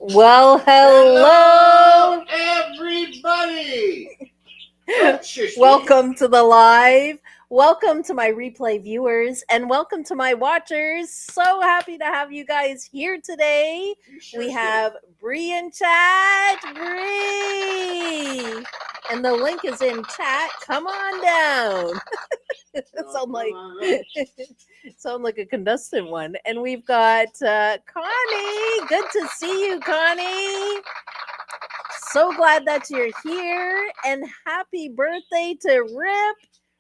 Well, hello, everybody. Welcome to the live. Welcome to my replay viewers and welcome to my watchers. So happy to have you guys here today. We have Bree in chat. Bree! And the link is in chat. Come on down. Sound like a contestant one. And we've got Connie. Good to see you, Connie. So glad that you're here. And happy birthday to Rip.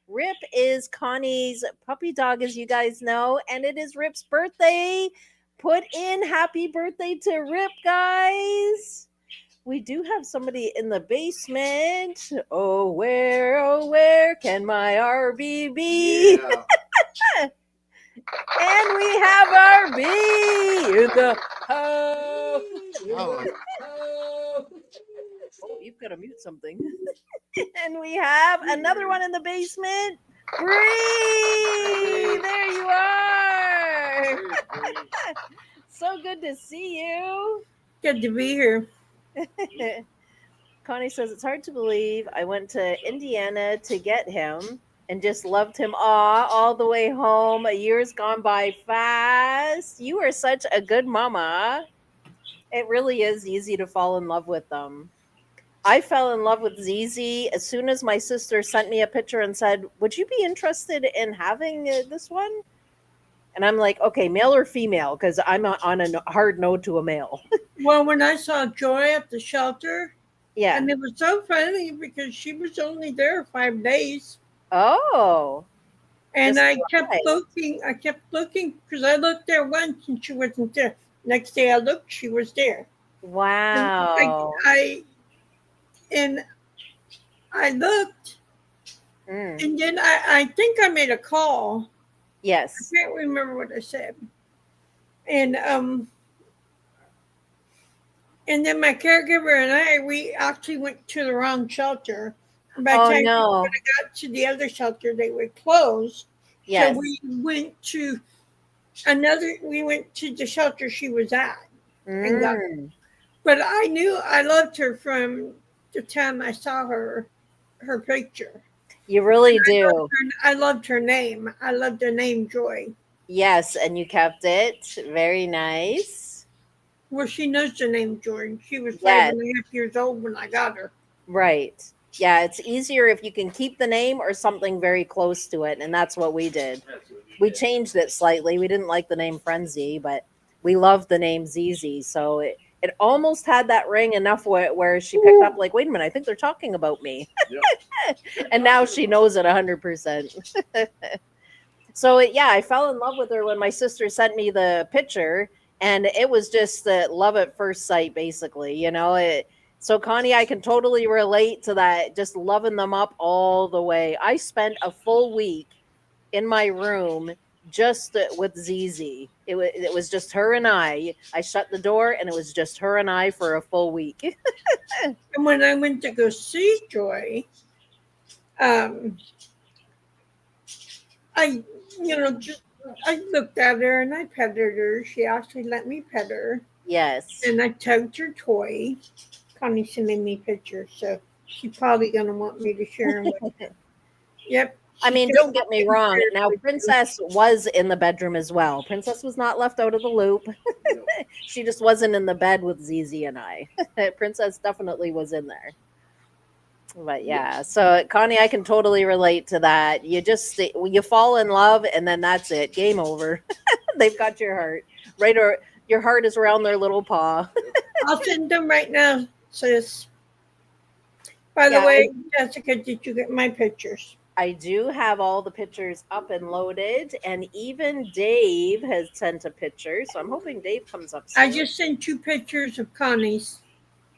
Rip is Connie's puppy dog, as you guys know, and it is Rip's birthday. Put in happy birthday to Rip, guys. We do have somebody in the basement. Oh, where can my RB be? Yeah. And we have RB in the house. Oh, you've got to mute something. And we have another one in the basement. Bree! There you are. So good to see you. Good to be here. Connie says, it's hard to believe I went to Indiana to get him and just loved him all the way home. A year's gone by fast. You are such a good mama. It really is easy to fall in love with them. I fell in love with ZZ as soon as my sister sent me a picture and said, would you be interested in having this one? And I'm like, okay, male or female? Because I'm on a hard no to a male. Well, when I saw Joy at the shelter, yeah, and it was so funny because she was only there 5 days. Oh. And I kept looking because I looked there once and she wasn't there. Next day I looked, she was there. Wow. And I looked, and then I think I made a call. Yes. I can't remember what I said. And then my caregiver and we actually went to the wrong shelter. By the time we got to the other shelter, they were closed. Yes. So we went to the shelter she was at. But I loved her from the time I saw her picture. You really do. I loved her name. I loved the name Joy. Yes, and you kept it. Very nice. Well, she knows the name Joy. She was 5.5 years old when I got her. Right. Yeah, it's easier if you can keep the name or something very close to it, and that's what we did. We changed it slightly. We didn't like the name Frenzy, but we loved the name ZZ, so it almost had that ring enough where she picked up like, wait a minute, I think they're talking about me. Yep. And now she knows it 100%. So I fell in love with her when my sister sent me the picture, and it was just the love at first sight, basically. So Connie, I can totally relate to that. Just loving them up all the way. I spent a full week in my room just with ZZ. It was just her and I. I shut the door and it was just her and I for a full week. And when I went to go see Joy, um, I, just I looked at her and I petted her. She actually let me pet her, Yes. and I tugged her toy. Connie's sending me pictures, so she's probably gonna want me to share them with you. Yep, I she's mean, gonna don't get want me me to wrong. share Now, it with you. Princess was in the bedroom as well. Princess was not left out of the loop. She just wasn't in the bed with ZZ and I. Princess definitely was in there. But yeah, so Connie, I can totally relate to that. You fall in love and then that's it. Game over. They've got your heart. Right, or your heart is around their little paw. I'll send them right now, sis. By the Yeah, way, Jessica, did you get my pictures? I do have all the pictures up and loaded, and even Dave has sent a picture. So I'm hoping Dave comes up I soon. just sent 2 pictures of Connie's.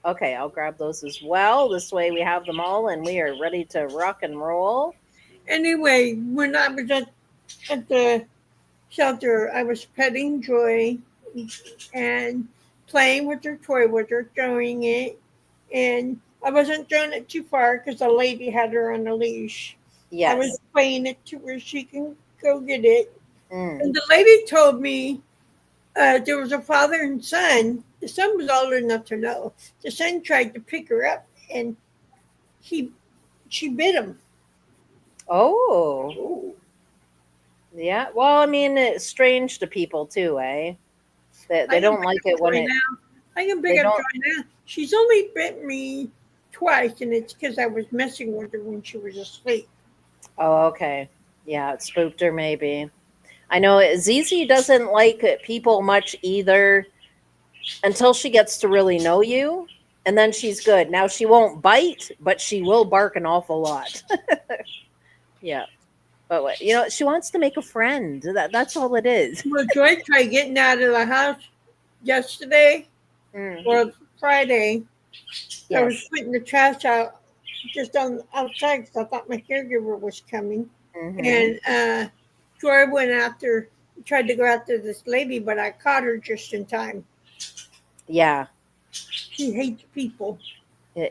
Okay, I'll grab those as well. This way we have them all and we are ready to rock and roll. Anyway, when I was at the shelter, I was petting Joy and playing with her toy with her, throwing it. And I wasn't throwing it too far because the lady had her on a leash. I was Yes. playing it to where she can go get it. Mm. And the lady told me there was a father and son. The son was old enough to know. The son tried to pick her up, and he she bit him. Oh, Oh, yeah. Well, I mean, it's strange to people too, eh? They I can don't pick like up it when Joy it. now. I can pick They up don't. Joy now. She's only bit me twice, and it's because I was messing with her when she was asleep. Oh, okay. Yeah, it spooked her maybe. I know Zizi doesn't like people much either until she gets to really know you, and then she's good. Now she won't bite, but she will bark an awful lot. Yeah, but she wants to make a friend. That's all it is. Well, Joy tried getting out of the house yesterday Mm, or Friday. I was yes. putting the trash out just on outside because I thought my caregiver was coming, Hmm. and Joy went after, tried to go after this lady, but I caught her just in time. Yeah. She hates people.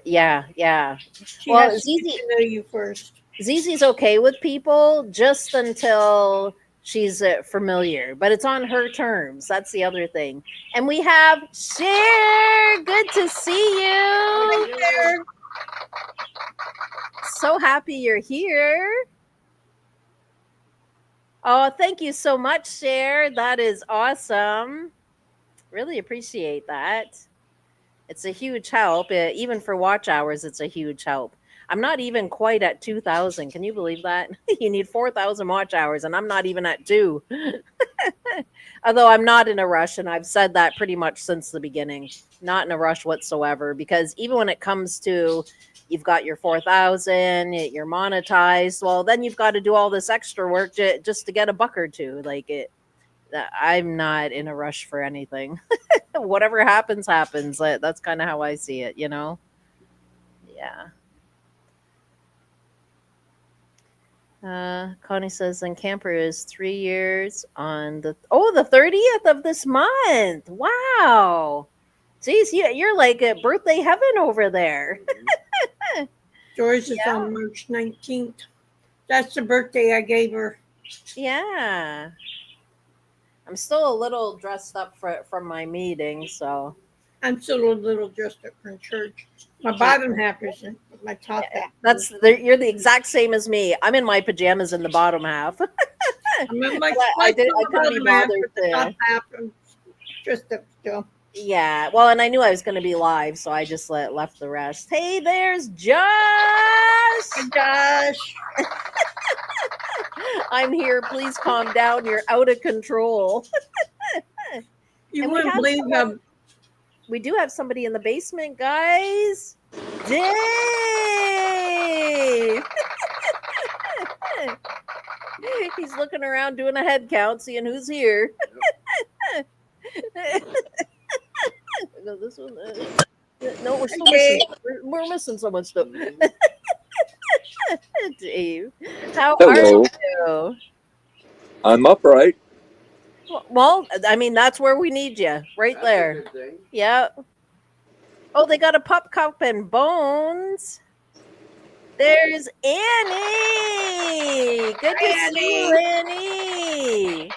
Yeah. Yeah. She Well, has to get to know you first. Zizi's okay with people just until she's familiar, but it's on her terms. That's the other thing. And we have Cher. Good to see Hi you. there. So happy you're here. Oh, thank you so much, Cher. That is awesome. Really appreciate that. It's a huge help. Even for watch hours, it's a huge help. I'm not even quite at 2,000. Can you believe that? You need 4,000 watch hours, and I'm not even at two. Although I'm not in a rush, and I've said that pretty much since the beginning. Not in a rush whatsoever, because even when it comes to you've got your 4,000, you're monetized, well, then you've got to do all this extra work just to get a buck or two. Like it, I'm not in a rush for anything. Whatever happens, happens. That's kind of how I see it. Yeah. Connie says, and camper is 3 years on the 30th of this month. Wow. Geez, you're like at birthday heaven over there. Joy's is Yeah. on March 19th. That's the birthday I gave her. Yeah. I'm still a little dressed up from my meeting, so I'm still a little dressed up for church. My yeah, bottom half isn't, but my top half is. you're the exact same as me. I'm in my pajamas in the bottom half. I'm in my I sweats on I the couldn't be bottom half, bothered but the to. top half I'm dressed up still. Yeah, well, and I knew I was going to be live, so I just left the rest. Hey, there's Josh. My gosh. I'm here. Please calm down. You're out of control. You And we wouldn't have believe someone. how We do have somebody in the basement, guys. Dave. He's looking around doing a head count, seeing who's here. Go this one. No, we're still Okay. missing. We're missing someone still. Dave, how are Hello, you? I'm upright. Well, I mean, that's where we need you, right That's a there. good thing. Yeah. Oh, they got a pup cup and bones. There's Annie. Good to Hi, see you, Annie. Annie.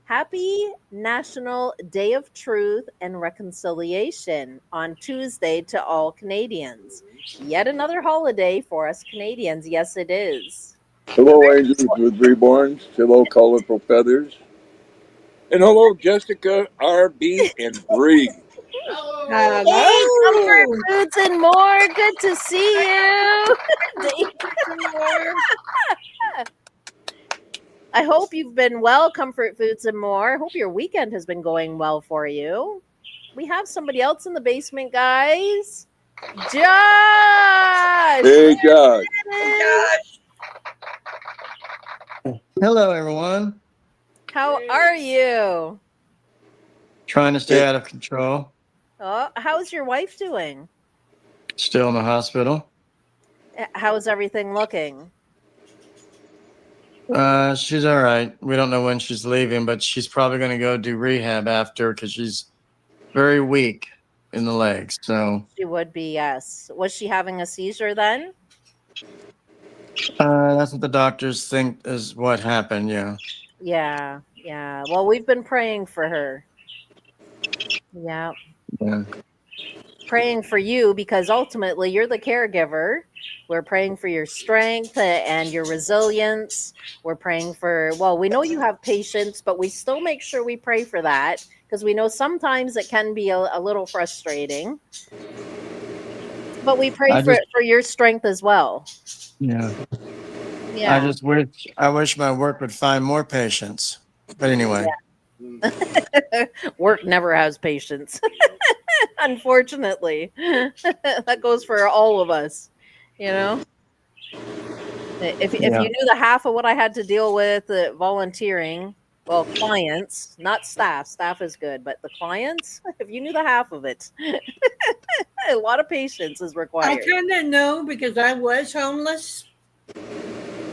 Happy National Day of Truth and Reconciliation on Tuesday to all Canadians. Yet another holiday for us Canadians. Yes, it is. Hello, angels with reborns. Hello, colorful feathers. And hello, Jessica, RB, and Bree. Hello. Hey, Comfort Hello. Foods and More. Good to see you. More. I hope you've been well, Comfort Foods and More. I hope your weekend has been going well for you. We have somebody else in the basement, guys. Josh! Hey, Josh. Hey, There it is. Josh. Hello, everyone. How are you? Trying to stay out of control. Oh, how's your wife doing? Still in the hospital. How's everything looking? She's all right. We don't know when she's leaving, but she's probably going to go do rehab after because she's very weak in the legs. So She would be, yes. Was she having a seizure then? that's what the doctors think is what happened. Yeah. Yeah, yeah. Well, we've been praying for her. Yeah. Yeah. Praying for you because ultimately you're the caregiver. We're praying for your strength and your resilience. We're praying for, well, we know you have patience, but we still make sure we pray for that because we know sometimes it can be a little frustrating. But we pray I just, for your strength as well. yeah. I Yeah. just wish my work would find more patients. But anyway, Work never has patience. Unfortunately. That goes for all of us, you know? If yeah. you knew the half of what I had to deal with volunteering, well, clients, not staff. Staff is good, but the clients, if you knew the half of it, a lot of patience is I required. kind of know because I was homeless.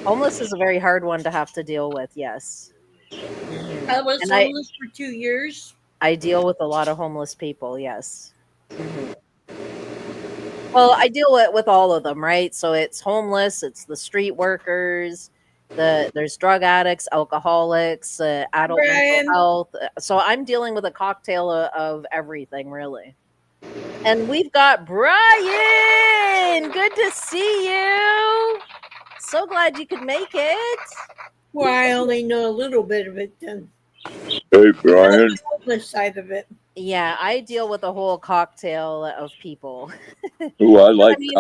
Homeless is a very hard one to have to deal with. Yes. Mhm. I was And homeless for 2 years. I deal with a lot of homeless people. Yes. Mhm. Well, I deal with all of them, right? So it's homeless, it's the street workers, there's drug addicts, alcoholics, adult mental Brian. health. So I'm dealing with a cocktail of everything, really. And we've got Brian. Good to see you. So glad you could make it. Well, I only know a little bit of it then. Hey, Brian. Homeless side of it. Yeah, I deal with a whole cocktail of people. Ooh, I mean,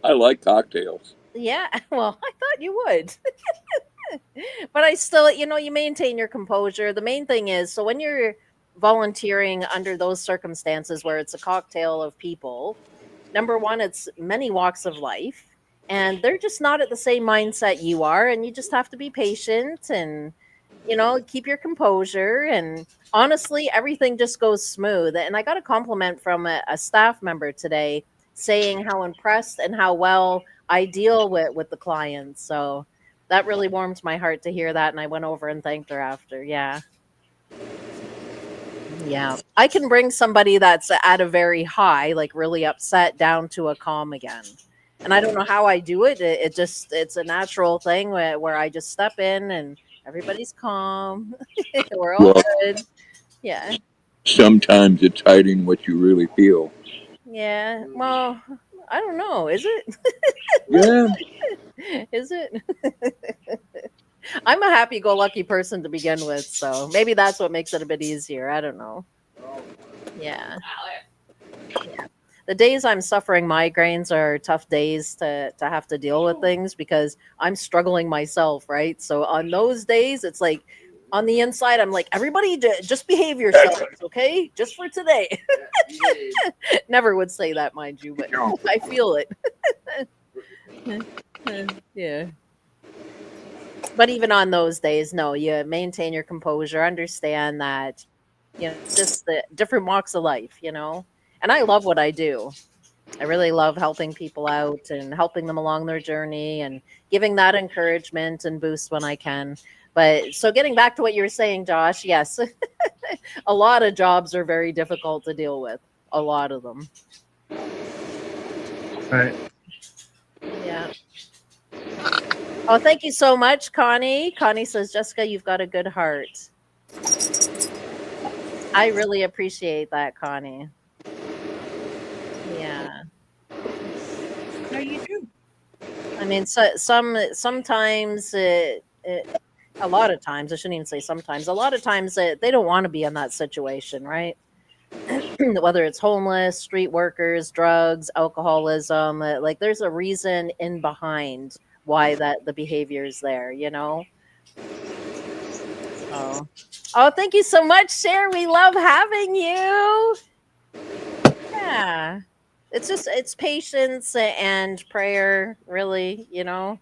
I like cocktails. yeah, well, I thought you would. But I still, you maintain your composure. The main thing is, so when you're volunteering under those circumstances where it's a cocktail of people, number one, it's many walks of life, and they're just not at the same mindset you are, and you just have to be patient and keep your composure. And honestly, everything just goes smooth. And I got a compliment from a staff member today saying how impressed and how well I deal with the clients. So that really warmed my heart to hear that. And I went over and thanked her after. Yeah. Yeah. I can bring somebody that's at a very high, like really upset, down to a calm again. And I don't know how I do it. It's a natural thing where I just step in and everybody's calm. We're all Well, good. Yeah. sometimes it's hiding what you really feel. Yeah. Well, I don't know. Is it? Yeah. Is it? I'm a happy go lucky person to begin with. So maybe that's what makes it a bit easier. I don't know. Yeah. The days I'm suffering migraines are tough days to have to deal with things because I'm struggling myself, right? So on those days, it's like on the inside, I'm like, everybody just behave yourselves, okay? Just for today. Never would say that, mind you, but I feel it. Yeah. But even on those days, no, you maintain your composure, understand that, it's just the different walks of life, And I love what I do. I really love helping people out and helping them along their journey and giving that encouragement and boost when I can. But so getting back to what you were saying, Josh, yes, a lot of jobs are very difficult to deal with. A lot of them. Right. Yeah. Oh, thank you so much, Connie. Connie says, Jessica, you've got a good heart. I really appreciate that, Connie. Yeah. No, you do. I mean, sometimes a lot of times, I shouldn't even say sometimes, a lot of times they don't want to be in that situation, right? Whether it's homeless, street workers, drugs, alcoholism, like there's a reason in behind why that the behavior is there, you know? So, oh, thank you so much, Cher. We love having you. Yeah. It's patience and prayer, really, you know.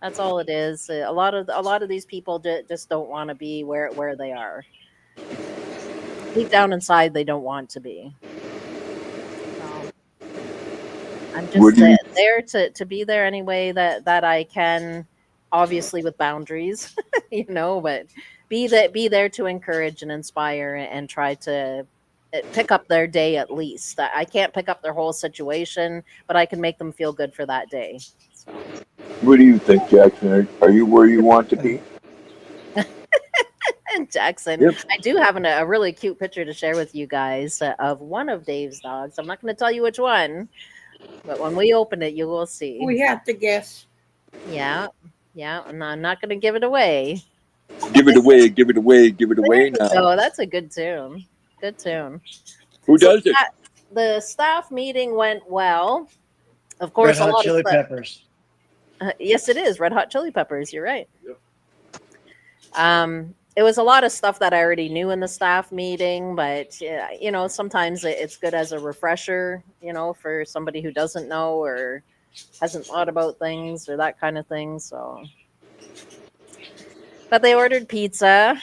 That's all it is. A lot of these people just don't want to be where they are. Deep down inside they don't want to be. So, I'm What just do you there to be there any way that I can, obviously with boundaries, you know, but be there to encourage and inspire and try to pick up their day at least. I can't pick up their whole situation, but I can make them feel good for that day. So, What do you think, Jackson? Are you where you want to be? and Jackson, Yep. I do have a really cute picture to share with you guys of one of Dave's dogs. I'm not going to tell you which one, but when we open it, you will see. We have to guess. Yeah, yeah. I'm not going to give it away. Give it away, give it away, give it away now. Oh, that's a good tune. Good tune. Who So does it? the staff meeting went well. Of Red course, a Hot lot of Chili stuff. Peppers. Yes, it is Red Hot Chili Peppers. You're right. It was a lot of stuff that I already knew in the staff meeting, but yeah, you know, sometimes it's good as a refresher, you know, for somebody who doesn't know or hasn't thought about things or that kind of thing. So, but they ordered pizza.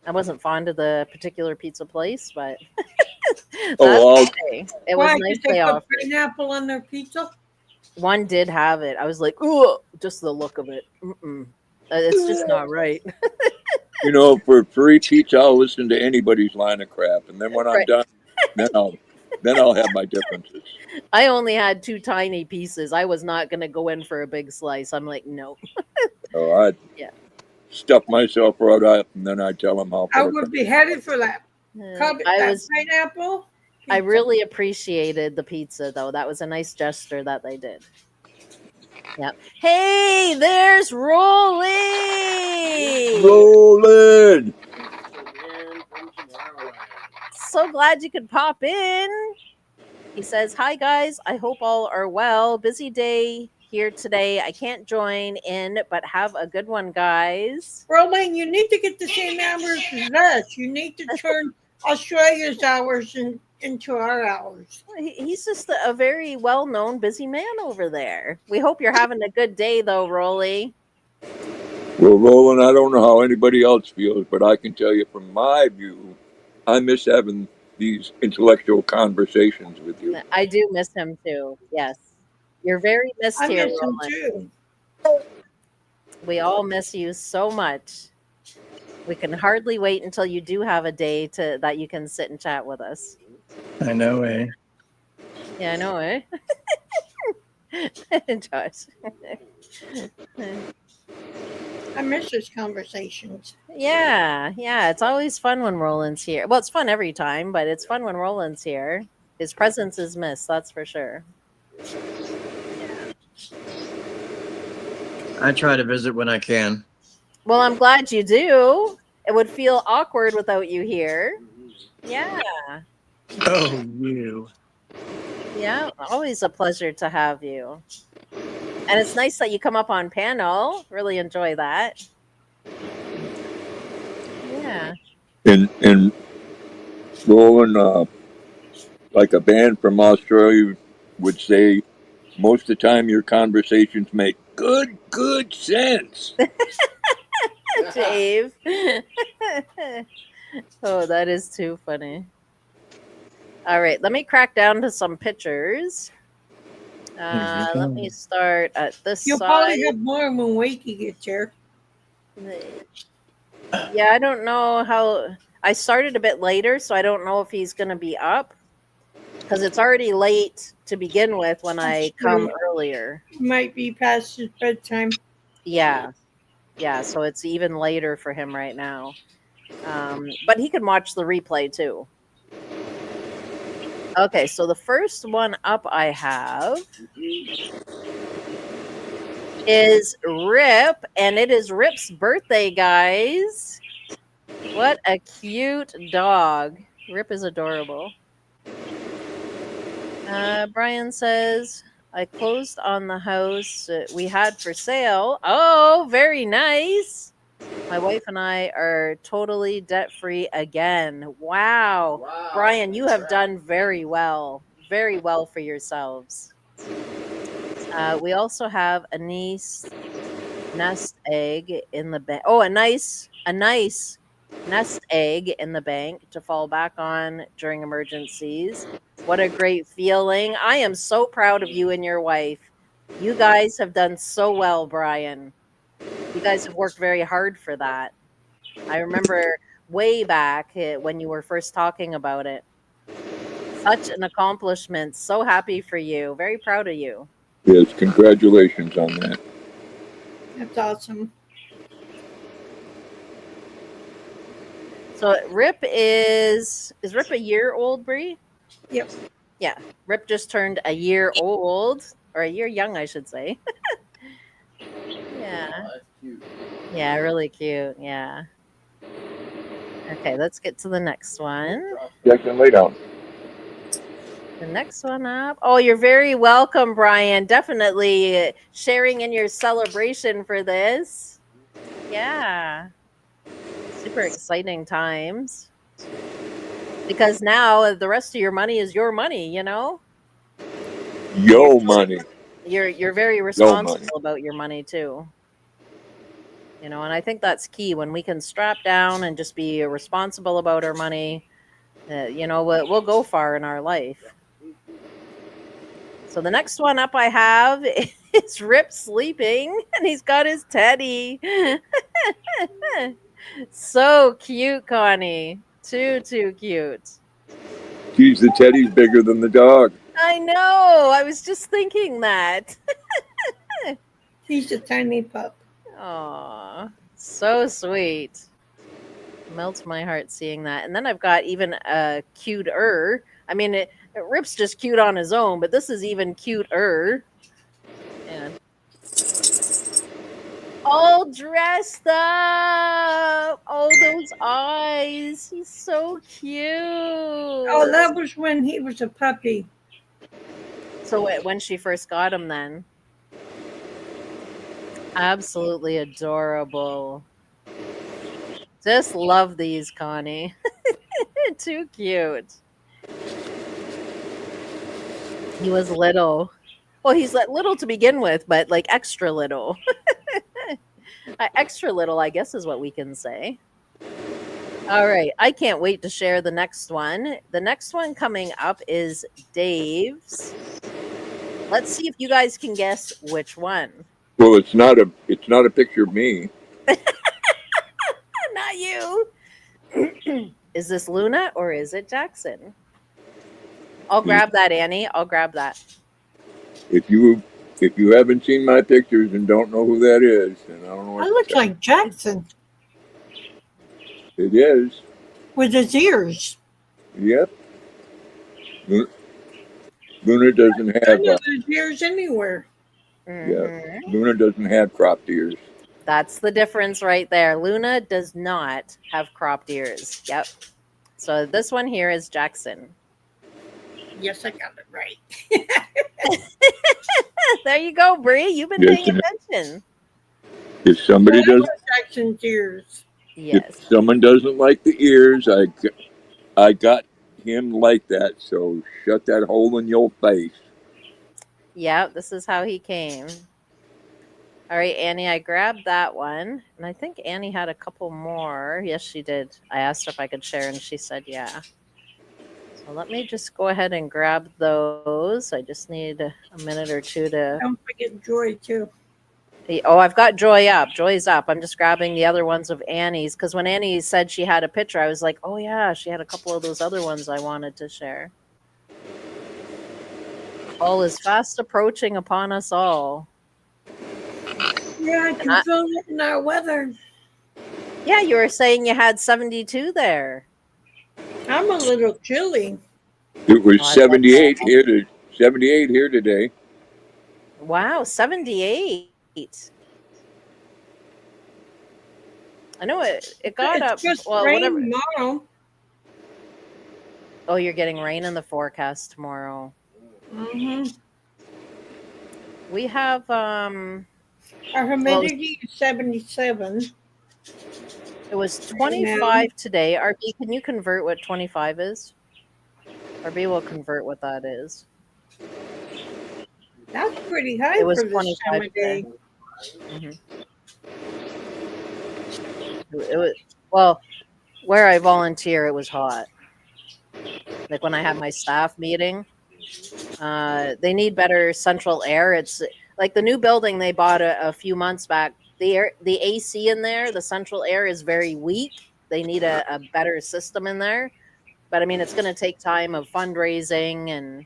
I wasn't fond of the particular pizza place, but that's Oh, okay. It was Why? nice Did they they put offered. pineapple on their pizza? One did have it. I was like, ooh, just the look of it. Mm-mm. It's just not right. for free pizza, I'll listen to anybody's line of crap, and then when I'm Right. done, then I'll have my differences. I only had two tiny pieces. I was not going to go in for a big slice. I'm like, no. So I Yeah. stuff myself right up, and then I tell them I'll I put it. would be headed for that I that was. pineapple. I Pizza. really appreciated the pizza, though. That was a nice gesture that they did. Yep. Hey, there's Rolly. Rolling. So glad you could pop in. He says, "Hi guys, I hope all are well. Busy day here today. I can't join in, but have a good one, guys." Romaine, you need to get the same hours as us. You need to turn Australia's hours into our hours. He's just a very well-known busy man over there. We hope you're having a good day, though, Rolly. Well, Roland, I don't know how anybody else feels, but I can tell you from my view, I miss having these intellectual conversations with you. I do miss him too. Yes, you're very missed I here, miss him Roland. too. We all miss you so much. We can hardly wait until you do have a day to that you can sit and chat with us. I know, eh? Yeah, I know, eh? Josh. I miss his conversations. Yeah. It's always fun when Roland's here. Well, it's fun every time, but it's fun when Roland's here. His presence is missed, that's for sure. I try to visit when I can. Well, I'm glad you do. It would feel awkward without you here. Yeah. Oh, you. Yeah. Always a pleasure to have you. And it's nice that you come up on panel. Really enjoy that. Yeah. And Roland, like a band from Australia would say, most of the time your conversations make good sense. Dave. Oh, that is too funny. All right, let me crack down to some pictures. Let me start at this You'll side. probably have more when Wakey gets here. Yeah, I don't know how. I started a bit later, so I don't know if he's going to be up because it's already late to begin with when I That's come true. earlier. Might be past his bedtime. Yeah, yeah, so it's even later for him right now. But he can watch the replay too. Okay, so the first one up I have is Rip, and it is Rip's birthday, guys. What a cute dog. Rip is adorable. Brian says, I closed on the house we had for sale. Oh, very nice. My wife and I are totally debt free again. Wow. Wow. Brian, you have done very well. Very well for yourselves. We also have a niece nest egg in the bank. Oh, a nice nest egg in the bank to fall back on during emergencies. What a great feeling. I am so proud of you and your wife. You guys have done so well, Brian. You guys have worked very hard for that. I remember way back when you were first talking about it. Such an accomplishment. So happy for you. Very proud of you. Yes, congratulations on that. That's awesome. So Rip is Rip a year old, Bree? Yep. Yeah. Rip just turned a year old, or a year young, I should say. Yeah. Oh, that's cute. Yeah, really cute. Yeah. Okay, let's get to the next one. Jackson, lay down. The next one up. Oh, you're very welcome, Brian. Definitely sharing in your celebration for this. Yeah. Super exciting times. Because now the rest of your money is your money, you know? And Yo money. you're very Yo responsible money. about your money too. You know, and I think that's key when we can strap down and just be responsible about our money. You know, we'll go far in our life. So the next one up I have is Rip sleeping, and he's got his teddy. So cute, Connie. Too cute. Geez, the teddy's bigger than the dog. I know. I was just thinking that. He's a tiny pup. Aw, so sweet. Melts my heart seeing that. And then I've got even a cuter. I mean, Rip's just cute on his own, but this is even cuter. And all dressed up. Oh, those eyes. He's so cute. Oh, that was when he was a puppy. So when she first got him, then absolutely adorable. Just love these, Connie. Too cute. He was little. Well, he's little to begin with, but like extra little. Extra little, I guess, is what we can say. All right. I can't wait to share the next one. The next one coming up is Dave's. Let's see if you guys can guess which one. Well, it's not a picture of me. Not you. Is this Luna or is it Jackson? I'll grab that, Annie. I'll grab that. If you haven't seen my pictures and don't know who that is, then I don't know what I to look say. like Jackson It is. with his ears. Yep. Luna doesn't I have. know his ears anywhere. Mhm. Luna doesn't have cropped ears. That's the difference right there. Luna does not have cropped ears. Yep. So this one here is Jackson. Yes, I got it right. There you go, Bree. You've been Yes, paying and attention. if somebody That does, was Jackson's ears. Yes. if someone doesn't like the ears, I got him like that. So shut that hole in your face. Yeah, this is how he came. All right, Annie, I grabbed that one. And I think Annie had a couple more. Yes, she did. I asked her if I could share, and she said yeah. So let me just go ahead and grab those. I just need a minute or two to. Don't forget Joy too. Oh, I've got Joy up. Joy's up. I'm just grabbing the other ones of Annie's because when Annie said she had a picture, I was like, oh yeah, she had a couple of those other ones I wanted to share. Fall is fast approaching upon us all. Yeah, I can feel it in our weather. Yeah, you were saying you had 72 there. I'm a little chilly. It was Oh, I love that. 78 here today. Wow, 78. I know it got It's up. just Well, whatever. rain tomorrow. Oh, you're getting rain in the forecast tomorrow. Mm-hmm. We have Our well, humidity is 77 it was right now. 25 today. RB, can you convert what 25 is? RB will convert what that is. That's pretty It high was for this 25 time of today. day. hmm It was well, where I volunteer, it was hot. Like when I had my staff meeting, they need better central air. It's like the new building they bought a few months back. The AC in there, the central air is very weak. They need a better system in there. But I mean, it's going to take time of fundraising and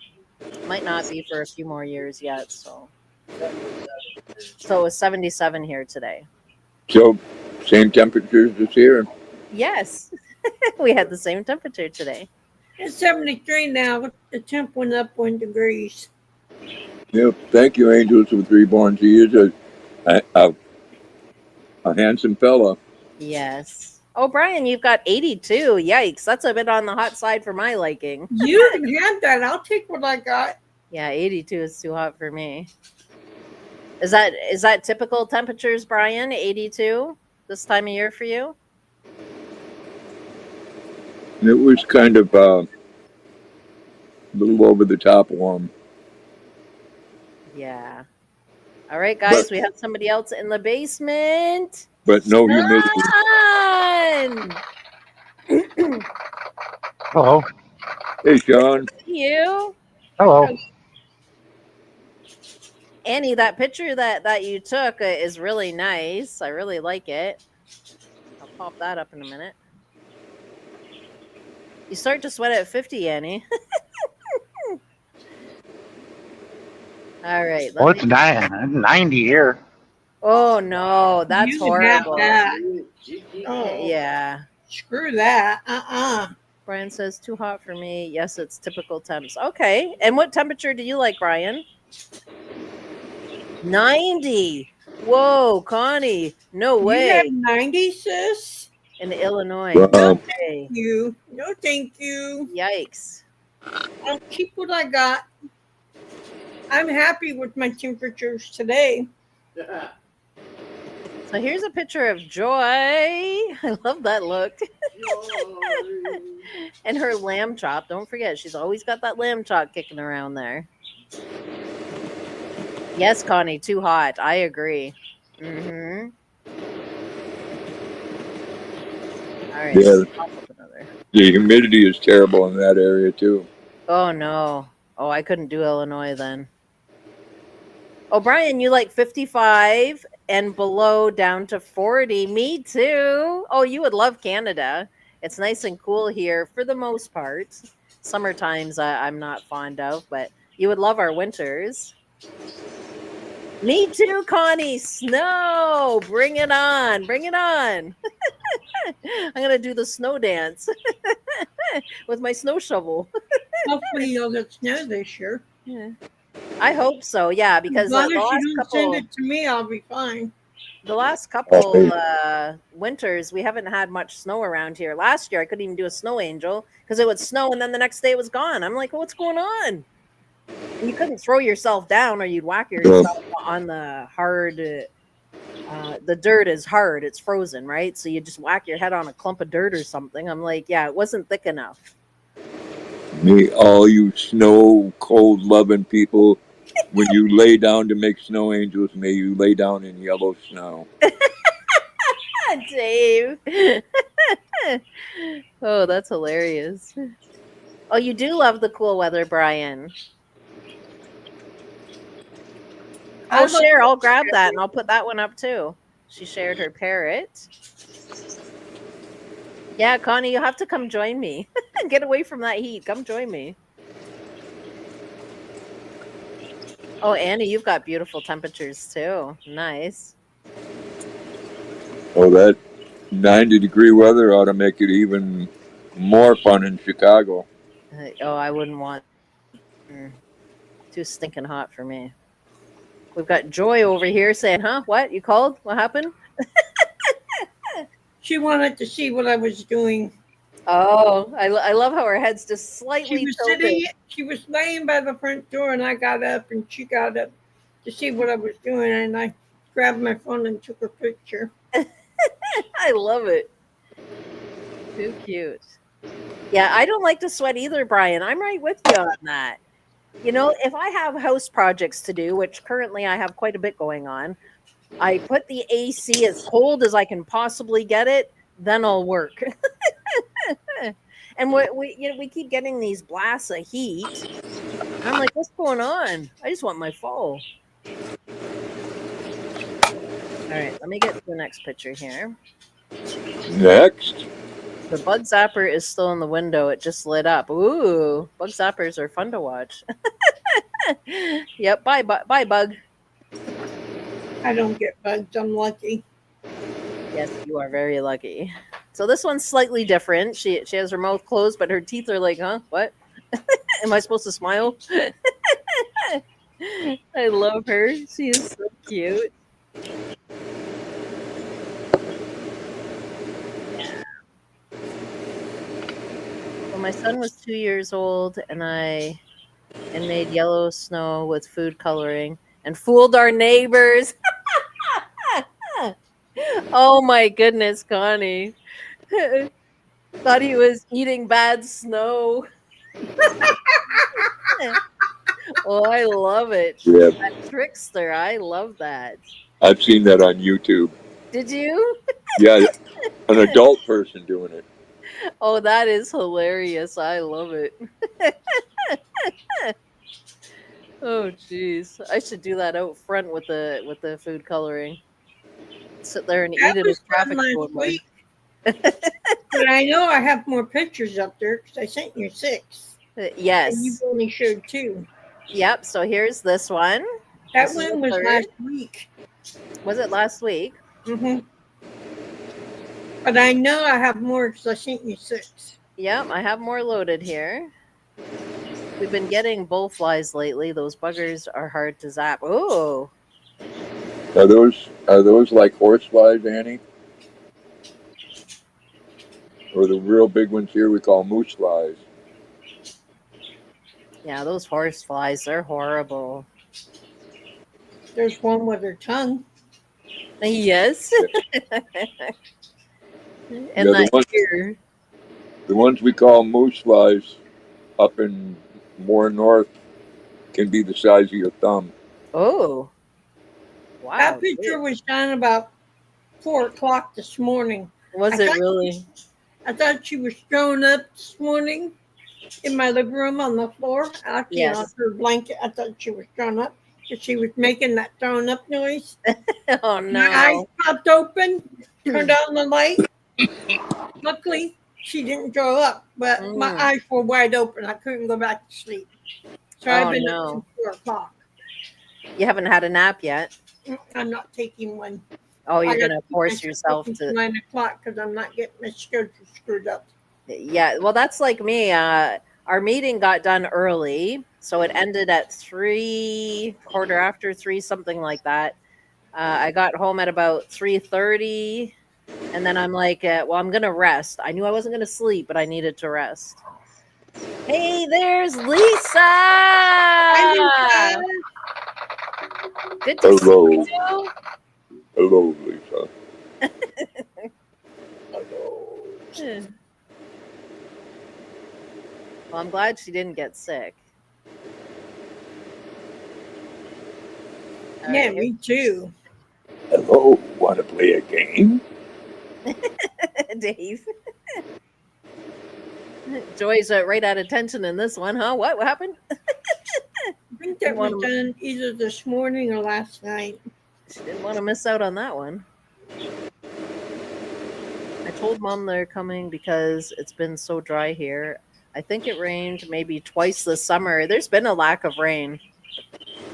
might not be for a few more years yet. So it was 77 here today. So, same temperatures as here. Yes, we had the same temperature today. It's 73 now. The temp went up 1 degrees. Yep. Thank you, Angels with Reborn. He is a handsome fella. Yes. Oh, Brian, you've got 82. Yikes. That's a bit on the hot side for my liking. You can have that. I'll take what I got. Yeah, 82 is too hot for me. Is that typical temperatures, Brian? 82 this time of year for you? And it was kind of a little over the top warm. Yeah. All right, guys, But we have somebody else in the basement. no humidity. Sean! Hello. Hey, Sean. You, Hello. Annie, that picture that you took is really nice. I really like it. I'll pop that up in a minute. You start to sweat at 50, Annie. All right. Well, it's 90 here. Oh no, that's You can have horrible. that. Oh, Yeah. screw that. Brian says too hot for me. Yes, it's typical temps. Okay. And what temperature do you like, Brian? 90. Whoa, Connie. No You have way. 90, sis? In Illinois. No, No Well, way. you. No, thank you. Yikes. I'll keep what I got. I'm happy with my temperatures today. So here's a picture of Joy. I love that look. And her lamb chop. Don't forget, she's always got that lamb chop kicking around there. Yes, Connie, too hot. I agree. Mm-hmm. All right. yeah, Let's pop up another. the humidity is terrible in that area too. Oh no. Oh, I couldn't do Illinois then. Oh, Brian, you like 55 and below down to 40. Me too. Oh, you would love Canada. It's nice and cool here for the most part. Summer times I'm not fond of, but you would love our winters. Me too, Connie. Snow. Bring it on. Bring it on. I'm going to do the snow dance with my snow shovel. Hopefully you'll get snow this year. Yeah. I hope so. Yeah, because As long the as last you don't couple send it to me, I'll be fine. the last couple Okay. Winters we haven't had much snow around here. Last year I couldn't even do a snow angel because it would snow and then the next day it was gone. I'm like, what's going on? And you couldn't throw yourself down or you'd whack So, yourself on the hard. The dirt is hard; it's frozen, right? So you just whack your head on a clump of dirt or something. I'm like, yeah, it wasn't thick enough. may all you snow cold loving people, when you lay down to make snow angels, may you lay down in yellow snow. Dave. Oh, that's hilarious. Oh, you do love the cool weather, Brian. I Oh, love share. I'll it. grab that and I'll put that one up too. She shared her parrot. Yeah, Connie, you have to come join me. Get away from that heat. Come join me. Oh, Annie, you've got beautiful temperatures too. Nice. Oh, that 90-degree weather ought to make it even more fun in Chicago. Oh, I wouldn't want too stinking hot for me. We've got Joy over here saying, "Huh? What? You called? What happened?" She wanted to see what I was doing. Oh, I love how her head's just She slightly was tilted. she was laying by the front door, and I got up, and she got up to see what I was doing, and I grabbed my phone and took a picture. I love it. Too cute. Yeah, I don't like to sweat either, Brian. I'm right with you on that. You know, if I have house projects to do, which currently I have quite a bit going on, I put the AC as cold as I can possibly get it, then I'll work. And we keep getting these blasts of heat. And I'm like, what's going on? I just want my fall. All right, let me get to the next picture here. Next. The bug zapper is still in the window. It just lit up. Ooh, bug zappers are fun to watch. Yep. Bye, bug. I don't get bugs. I'm lucky. Yes, you are very lucky. So this one's slightly different. She has her mouth closed, but her teeth are like, huh? What? Am I supposed to smile? I love her. She is so cute. Yeah. Well, my son was 2 years old, and I made yellow snow with food coloring and fooled our neighbors. Oh my goodness, Connie. Thought he was eating bad snow. Oh, I love it. Yeah, That trickster. I love that. I've seen that on YouTube. Did you? Yeah, an adult person doing it. Oh, that is hilarious. I love it. Oh, jeez. I should do that out front with the food coloring. Sit there and That eat it was as done traffic's last going by. week, but I know I have more pictures up there because I sent you 6, and you've Yes. only showed 2. Yep. So here's this one. That This is the one was third. last week. Was it last week? hmm But I know I have more because I sent you 6. Yep. I have more loaded here. We've been getting bull flies lately. Those buggers are hard to zap. Oh, Are those like horseflies, Annie? Or the real big ones here we call moose flies? yeah. Those horse flies, they're horrible. There's one with her tongue. Yes. And Yeah, that ear. the ones we call moose flies up in more north can be the size of your thumb. Oh, wow. That picture was done about 4 o'clock this morning. Was I it thought really? I thought she was thrown up this morning in my living room on the floor, actually on Yes. her blanket. I thought she was thrown up because she was making that thrown up noise. Oh My eyes no. popped open, turned on the light. Luckily, she didn't throw up, but my Mm. eyes were wide open. I couldn't go back to sleep. So I've Oh been up no. since 4 o'clock. You haven't had a nap yet. I'm not taking one. Oh, I you're got to gonna keep force myself yourself open to. till 9 o'clock because I'm not getting my schedule screwed up. Yeah. Well, that's like me. Our meeting got done early, so it ended at 3, quarter after 3, something like that. I got home at about 3:30, and then I'm like, well, I'm gonna rest. I knew I wasn't gonna sleep, but I needed to rest. Hey, there's Lisa. I think Good to see Hello. you. Hello, Lisa. Well, I'm glad she didn't get sick. All yeah, right, me too. Hello. Want to play a game? Dave. Joy's right at attention in this one, huh? What happened? I think that was wanna- done either this morning or last night. She didn't want to miss out on that one. I told Mom they're coming because it's been so dry here. I think it rained maybe twice this summer. There's been a lack of rain.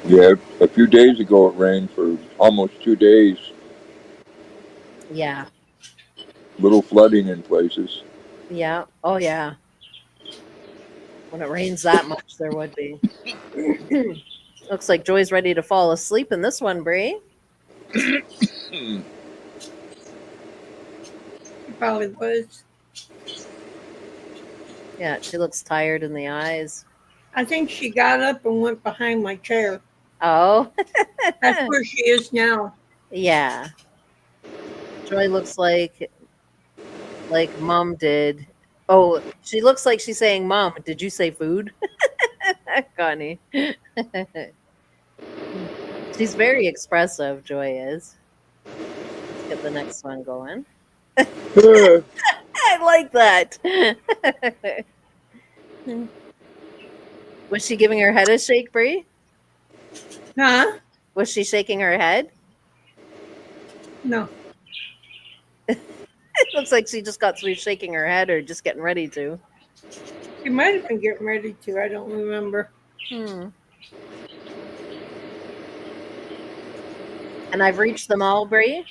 Yeah, a few days ago it rained for almost 2 days. Yeah. Little flooding in places. Yeah. Oh, yeah. When it rains that much, there would be. Looks like Joy's ready to fall asleep in this one, Bree. It probably was. Yeah, she looks tired in the eyes. I think she got up and went behind my chair. Oh, That's where she is now. yeah. Joy looks like Mom did. Oh, she looks like she's saying, "Mom, did you say food?" Connie. She's very expressive, Joy is. Let's get the next one going. I like that. Was she giving her head a shake, Bree? Huh? Was she shaking her head? No. It looks like she just got through shaking her head or just getting ready to. She might have been getting ready to. I don't remember. And I've reached them all, Bree?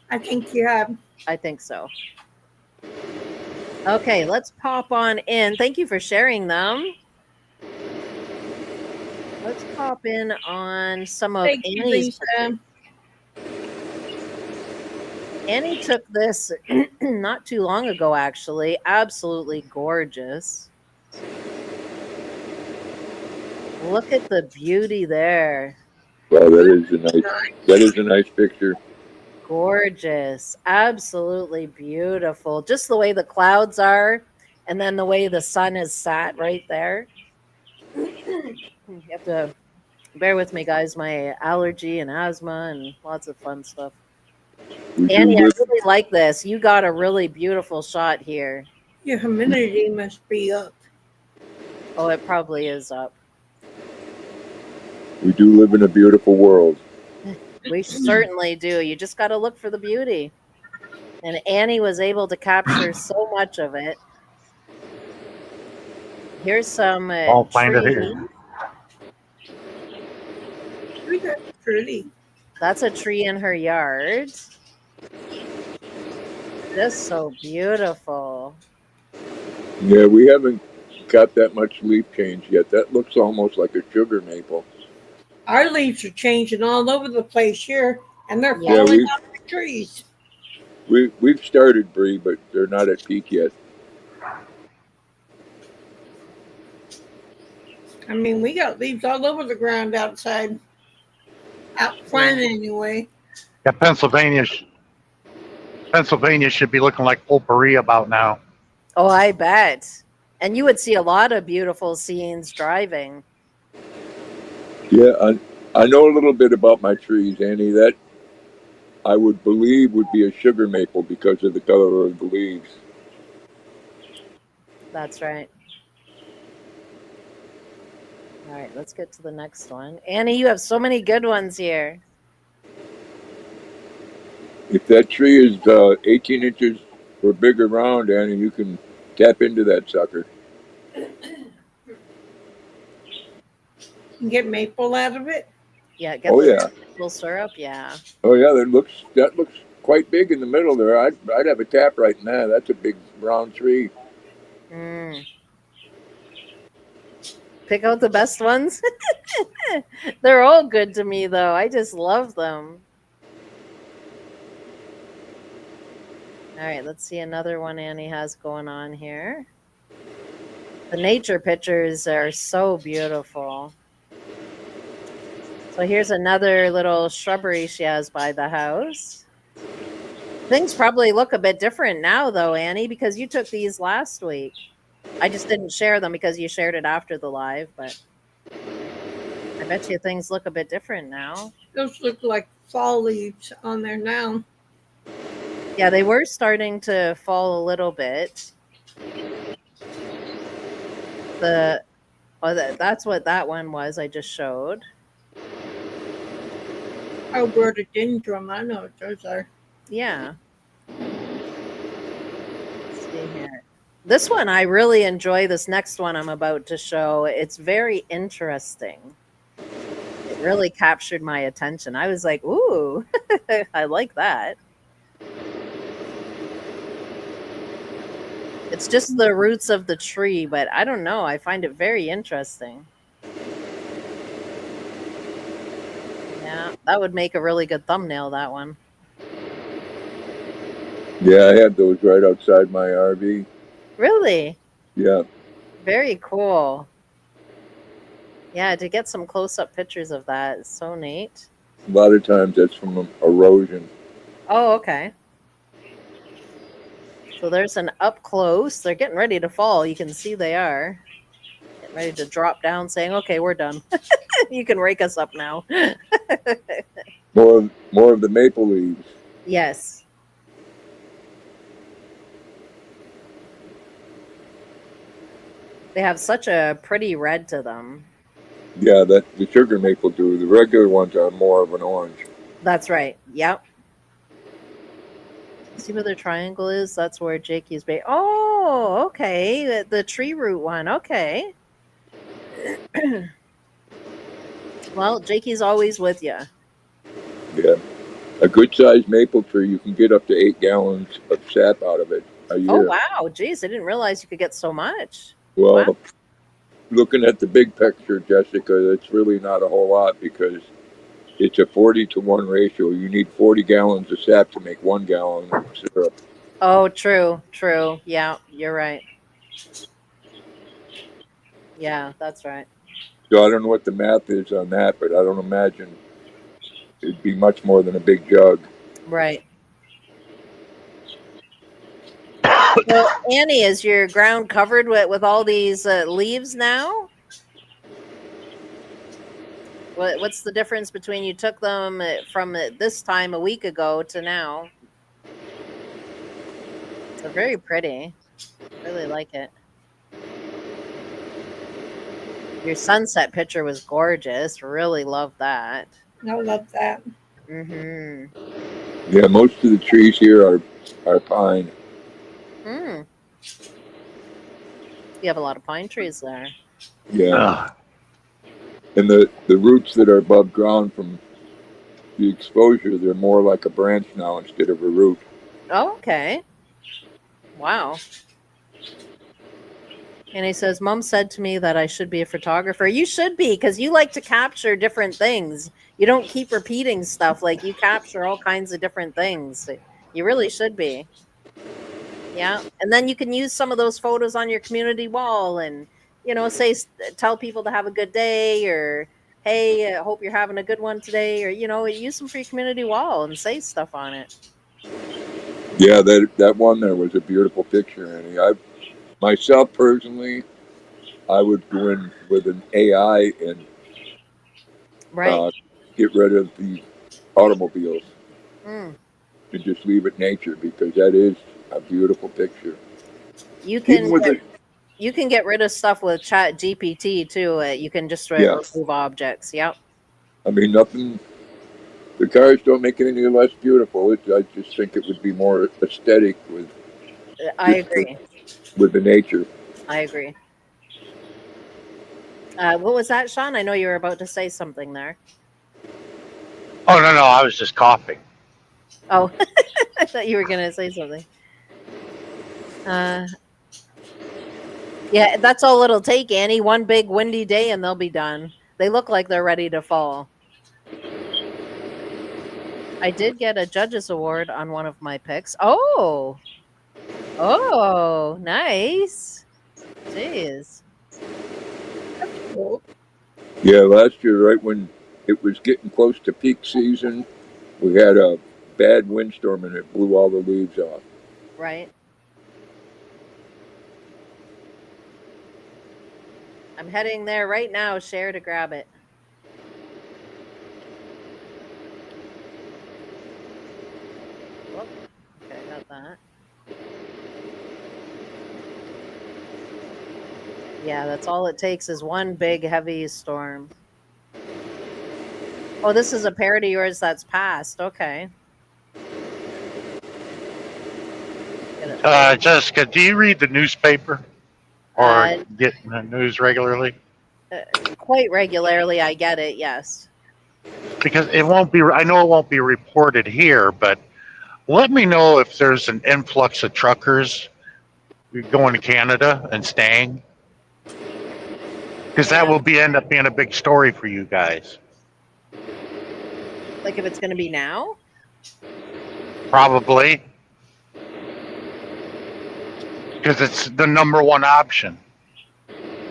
I think you have. I think so. Okay, let's pop on in. Thank you for sharing them. Let's pop in on some of Thank you, Annie's. Lisa. Annie took this not too long ago, actually. Absolutely gorgeous. Look at the beauty there. Wow, that is a nice picture. Gorgeous. Absolutely beautiful. Just the way the clouds are, and then the way the sun is sat right there. You have to bear with me, guys. My allergy and asthma and lots of fun stuff. We do Annie, I live, really like this. You got a really beautiful shot here. Your humidity must be up. Oh, it probably is up. we do live in a beautiful world. We certainly do. You just got to look for the beauty. And Annie was able to capture so much of it. Here's some Won't find her tree. here. Look, that's pretty. That's a tree in her yard. Just so beautiful. Yeah, we haven't got that much leaf change yet. That looks almost like a sugar maple. Our leaves are changing all over the place here, and they're Yeah, falling off the trees. We've started, Bree, but they're not at peak yet. I mean, we got leaves all over the ground outside. Out front, anyway. Yeah, Pennsylvania should be looking like potpourri about now. Oh, I bet. And you would see a lot of beautiful scenes driving. Yeah, I know a little bit about my trees, Annie. That I would believe would be a sugar maple because of the color of the leaves. That's right. All right, let's get to the next one. Annie, you have so many good ones here. If that tree is 18 inches or bigger round, Annie, you can tap into that sucker. And get maple out of it. Yeah, get Oh the yeah, maple syrup. Yeah. oh yeah. That looks quite big in the middle there. I'd have a tap right in that. That's a big round tree. Mm. Pick out the best ones. They're all good to me, though. I just love them. All right, let's see another one Annie has going on here. The nature pictures are so beautiful. So here's another little shrubbery she has by the house. Things probably look a bit different now, though, Annie, because you took these last week. I just didn't share them because you shared it after the live, but I bet you things look a bit different now. Those look like fall leaves on there now. Yeah, they were starting to fall a little bit. The that's what that one was I just showed. Oh, rhododendron. I know what those are. Yeah. Let's see here. This one I really enjoy. This next one I'm about to show. It's very interesting. It really captured my attention. I was like, "Ooh, I like that." It's just the roots of the tree, but I don't know. I find it very interesting. Yeah, that would make a really good thumbnail, that one. Yeah, I have those right outside my RV. Really? Yeah, Very cool. Yeah, to get some close up pictures of that is so neat. a lot of times that's from erosion. Oh, okay. So there's an up close. They're getting ready to fall. You can see they are getting ready to drop down, saying, "Okay, we're done. You can rake us up now." More of the maple leaves. Yes. They have such a pretty red to them. Yeah, that the sugar maple do. The regular ones are more of an orange. That's right. Yep. See where the triangle is? That's where Jakey's bay. Oh, okay. The tree root one. Okay. Well, Jakey's always with you. Yeah, a good sized maple tree, you can get up to 8 gallons of sap out of it a Oh, year. wow. Geez, I didn't realize you could get so much. Wow. Well, looking at the big picture, Jessica, it's really not a whole lot because it's a 40-to-1 ratio. You need 40 gallons of sap to make 1 gallon of syrup. Oh, true. True. Yeah, you're right. Yeah, that's right. So I don't know what the math is on that, but I don't imagine it'd be much more than a big jug. Right. Well, Annie, is your ground covered with all these leaves now? What's the difference between you took them from this time a week ago to now? They're very pretty. Really like it. Your sunset picture was gorgeous. Really love that. I love that. Mm-hmm. Yeah, most of the trees here are pine. Hmm. You have a lot of pine trees there. Yeah, Ugh. and the roots that are above ground from the exposure, they're more like a branch now instead of a root. Oh, okay. Wow. And he says, Mom said to me that I should be a photographer. You should be, because you like to capture different things. You don't keep repeating stuff. Like, you capture all kinds of different things. You really should be. Yeah. And then you can use some of those photos on your community wall and, tell people to have a good day, or, hey, I hope you're having a good one today, or, use them for your community wall and say stuff on it. Yeah, that one there was a beautiful picture, Annie. I myself personally, I would go in with an AI and Right. get rid of the automobiles Mm. and just leave it nature because that is a beautiful picture. You Even can with the You can get rid of stuff with Chat GPT too. You can just yeah, remove objects. Yep. I mean nothing. The cars don't make it any less beautiful. I just think it would be more aesthetic with I just agree. with the nature. I agree. What was that, Sean? I know you were about to say something there. Oh, no, I was just coughing. Oh, I thought you were going to say something. Uh, yeah, that's all it'll take, Annie. One big windy day and they'll be done. They look like they're ready to fall. I did get a judge's award on one of my picks. Oh, nice. Jeez. Cool. Yeah, last year, right when it was getting close to peak season, we had a bad windstorm and it blew all the leaves off. Right. I'm heading there right now, Share, to grab it. Whoop. Okay, got that. Yeah, that's all it takes is one big heavy storm. Oh, this is a pair of yours that's passed. Okay. Get it loaded. Jessica, do you read the newspaper or Uh, get the news regularly? uh, quite regularly, I get it. Yes. Because it won't be. I know it won't be reported here, but let me know if there's an influx of truckers going to Canada and staying, because that Yeah. will be end up being a big story for you guys. Like if it's going to be now. Probably because it's the number one option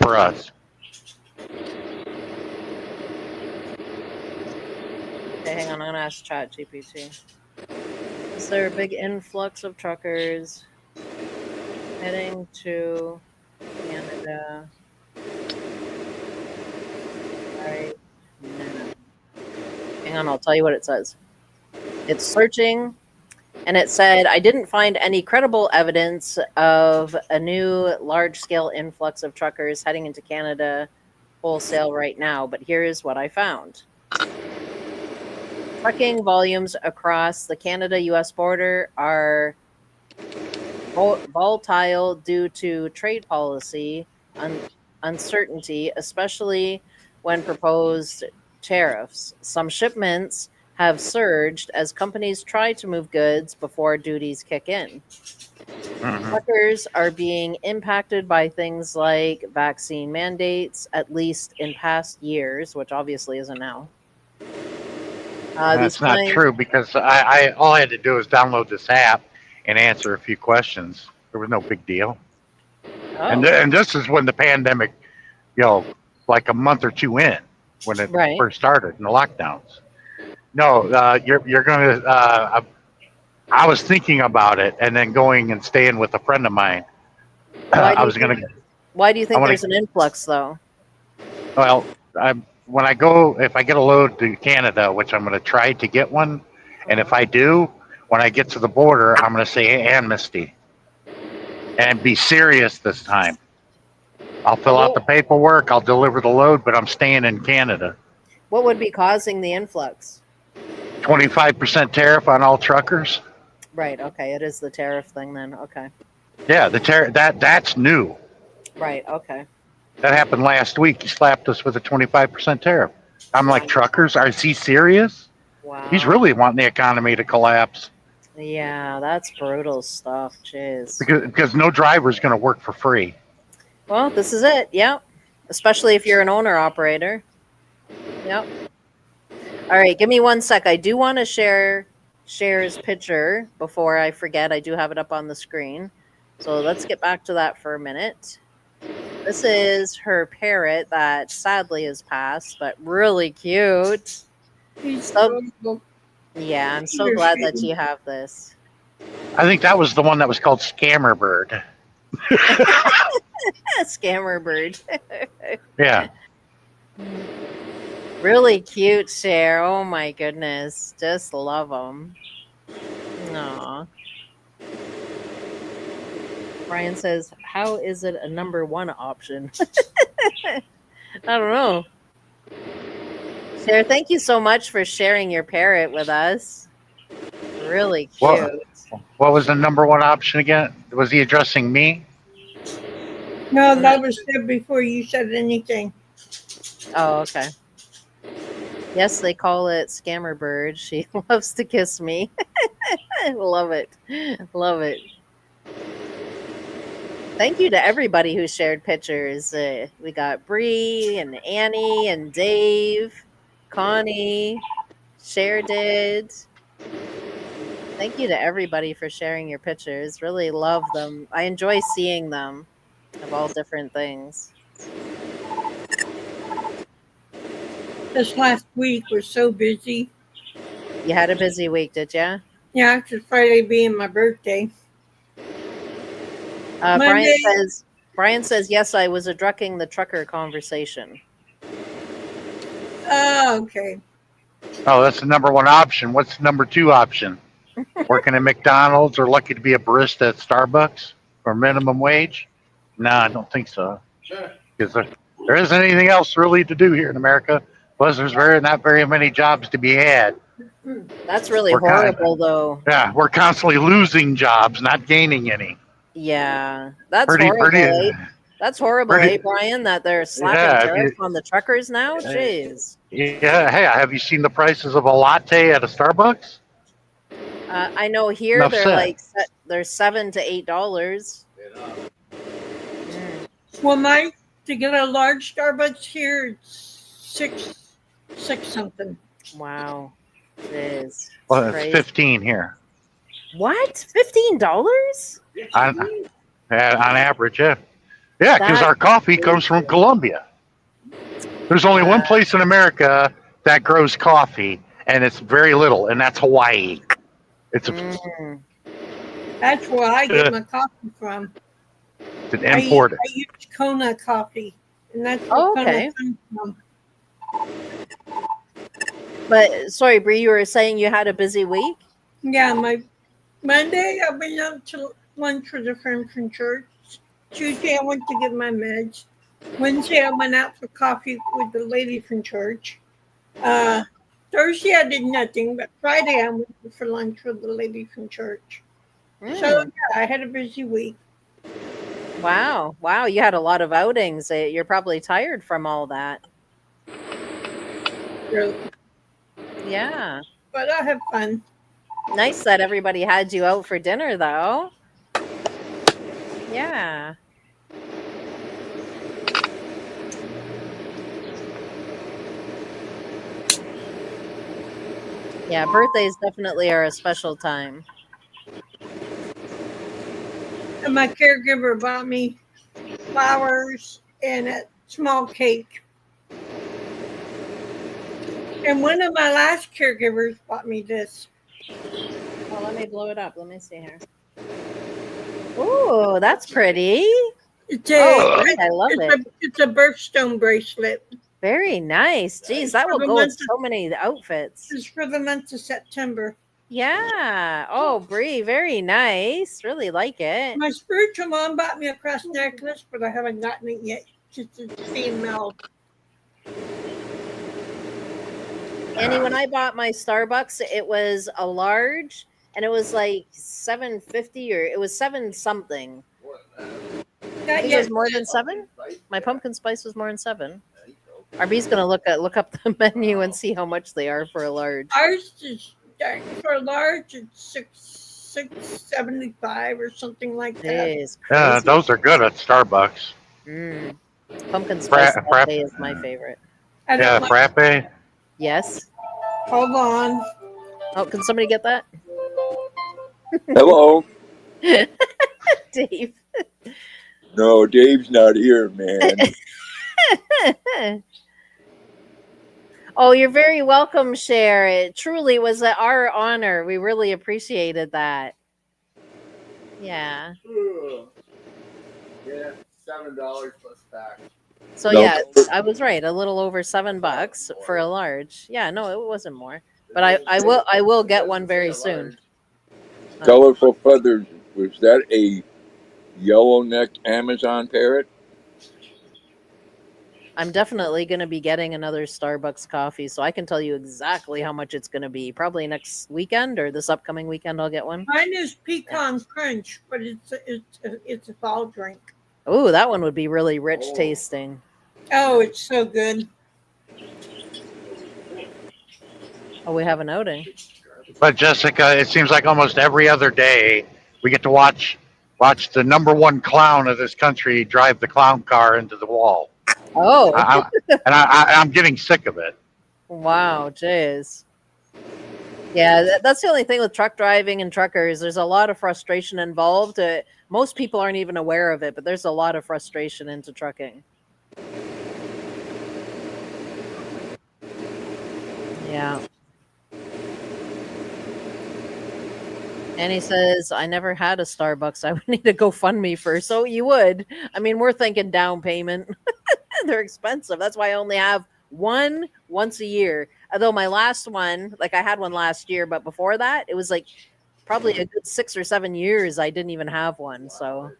for us. Okay, hang on. I'm gonna ask ChatGPT. Is there a big influx of truckers heading to Canada right now? Hang on, I'll tell you what it says. It's searching, and it said, I didn't find any credible evidence of a new large scale influx of truckers heading into Canada wholesale right now, but here's what I found. Trucking volumes across the Canada US border are volatile due to trade policy uncertainty, especially when proposed tariffs. Some shipments have surged as companies try to move goods before duties kick in. Mm-hmm. Truckers are being impacted by things like vaccine mandates, at least in past years, which obviously isn't now. These That's not fines, true because I all I had to do was download this app and answer a few questions. There was no big deal. oh, And this is when the pandemic, you know, like a month or two in, when it right. first started in the lockdowns. No, you're going to. I was thinking about it and then going and staying with a friend of mine. Why do I you was think? going to. Why do you I think want there's to. an influx, though? Well, when I go, if I get a load to Canada, which I'm going to try to get one, and if I do, when I get to the border, I'm going to say amnesty and be serious this time. I'll fill out the paperwork, I'll deliver the load, but I'm staying in Canada. What would be causing the influx? 25% tariff on all truckers. Right. Okay. It is the tariff thing then. Okay. Yeah, the that's new. Right. Okay. That happened last week. He slapped us with a 25% tariff. I'm Wow. like, truckers, is he serious? He's Wow. really wanting the economy to collapse Yeah, that's brutal stuff. Jeez. because no driver is going to work for free. Well, this is it. Yep. Especially if you're an owner operator. Yep. All right. Give me 1 sec. I do want to share Cher's picture before I forget. I do have it up on the screen. So let's get back to that for a minute. This is her parrot that sadly has passed, but really cute. He's So, adorable. yeah, I'm so glad that you have this. I think that was the one that was called Scammer Bird. Scammer bird. Yeah. Really cute, Cher. Oh my goodness. Just love them. Aw. Brian says, how is it a number one option? I don't know. Cher, thank you so much for sharing your parrot with us. Really cute. What was the number one option again? Was he addressing me? No, that was said before you said anything. Oh, okay. Yes, they call it Scammer Bird. She loves to kiss me. Love it. Love it. Thank you to everybody who shared pictures. We got Bree and Annie and Dave, Connie, Cher did. Thank you to everybody for sharing your pictures. Really love them. I enjoy seeing them of all different things. This last week was so busy. You had a busy week, did you? Yeah, after Friday being my birthday. Monday. Brian says, yes, I was addressing the trucker conversation. Oh, okay. Oh, that's the number one option. What's the number two option? Working at McDonald's or lucky to be a barista at Starbucks for minimum wage? No, I don't think so. because there isn't anything else really to do here in America. Plus, there's not very many jobs to be had. That's really We're kind horrible, though. Yeah, we're constantly losing jobs, not gaining any. Yeah, that's Pretty, horrible, pretty, eh? That's horrible, eh, pretty. Brian? That they're slapping Yeah, tariffs on the truckers now. Jeez. yeah. Hey, have you seen the prices of a latte at a Starbucks? I know here Enough they're said. like they're $7 to $8. Well, to get a large Starbucks here, it's six something. Wow, jeez, Well, it's it's crazy. 15 here What? $15? on, on average. Yeah, yeah, because That's our coffee comes from Colombia. There's only one place in America that grows coffee, and it's very little, and that's Hawaii. It's That's where I get my coffee from. an imported. I use Kona coffee, and that's where Oh, Kona okay. comes from. But sorry, Bree, you were saying you had a busy week. Yeah, my Monday I went out to lunch with a friend from church. Tuesday I went to get my meds. Wednesday I went out for coffee with the lady from church. Thursday I did nothing, but Friday I went for lunch with the lady from church. So yeah, I had a busy week. Wow, you had a lot of outings. You're probably tired from all that. Really. Yeah. But I had fun. Nice that everybody had you out for dinner, though. Yeah. Yeah, birthdays definitely are a special time. And my caregiver bought me flowers and a small cake. And one of my last caregivers bought me this. Well, let me blow it up. Let me see here. Ooh, that's pretty. It's Great. I love it. It's a birthstone bracelet. Very nice. Geez, that will go with so many outfits. It's for the month of September. Yeah. Oh, Bree, very nice. Really like it. My spiritual mom bought me a cross necklace, but I haven't gotten it yet. Just to see Mel. Annie, when I bought my Starbucks, it was a large, and it was like $7.50, or it was 7 something. I think it was more than 7. My pumpkin spice was more than 7. RB's gonna look up the menu and see how much they are for a large. Ours is for a large. It's $6.75 or something like that. Yeah, those are good at Starbucks. Pumpkin spice latte is my favorite. Yeah, frappe. Yes. Hold on. Oh, can somebody get that? Hello. Dave. No, Dave's not here, man. Oh, you're very welcome, Cher. It truly was our honor. We really appreciated that. Yeah. Yeah, $7 plus tax. So No. yeah, I was right. A little over $7 for a large. Yeah, no, it wasn't more. But I will get one very soon. Colorful feathers. Was that a yellow-necked Amazon parrot? I'm definitely going to be getting another Starbucks coffee, so I can tell you exactly how much it's going to be. Probably next weekend or this upcoming weekend, I'll get one. Mine is pecan crunch, but it's a fall drink. Oh, that one would be really rich tasting. Oh, it's so good. Oh, we have an outing. But Jessica, it seems like almost every other day we get to watch the number one clown of this country drive the clown car into the wall. Oh. I'm getting sick of it. Wow, jeez. Yeah, that's the only thing with truck driving and truckers. There's a lot of frustration involved. Most people aren't even aware of it, but there's a lot of frustration into trucking. Yeah. And he says, I never had a Starbucks. I would need to GoFundMe first. So you would. I mean, we're thinking down payment. They're expensive. That's why I only have one once a year. Although my last one, like I had one last year, but before that, it was like probably a good 6 or 7 years I didn't even have one. So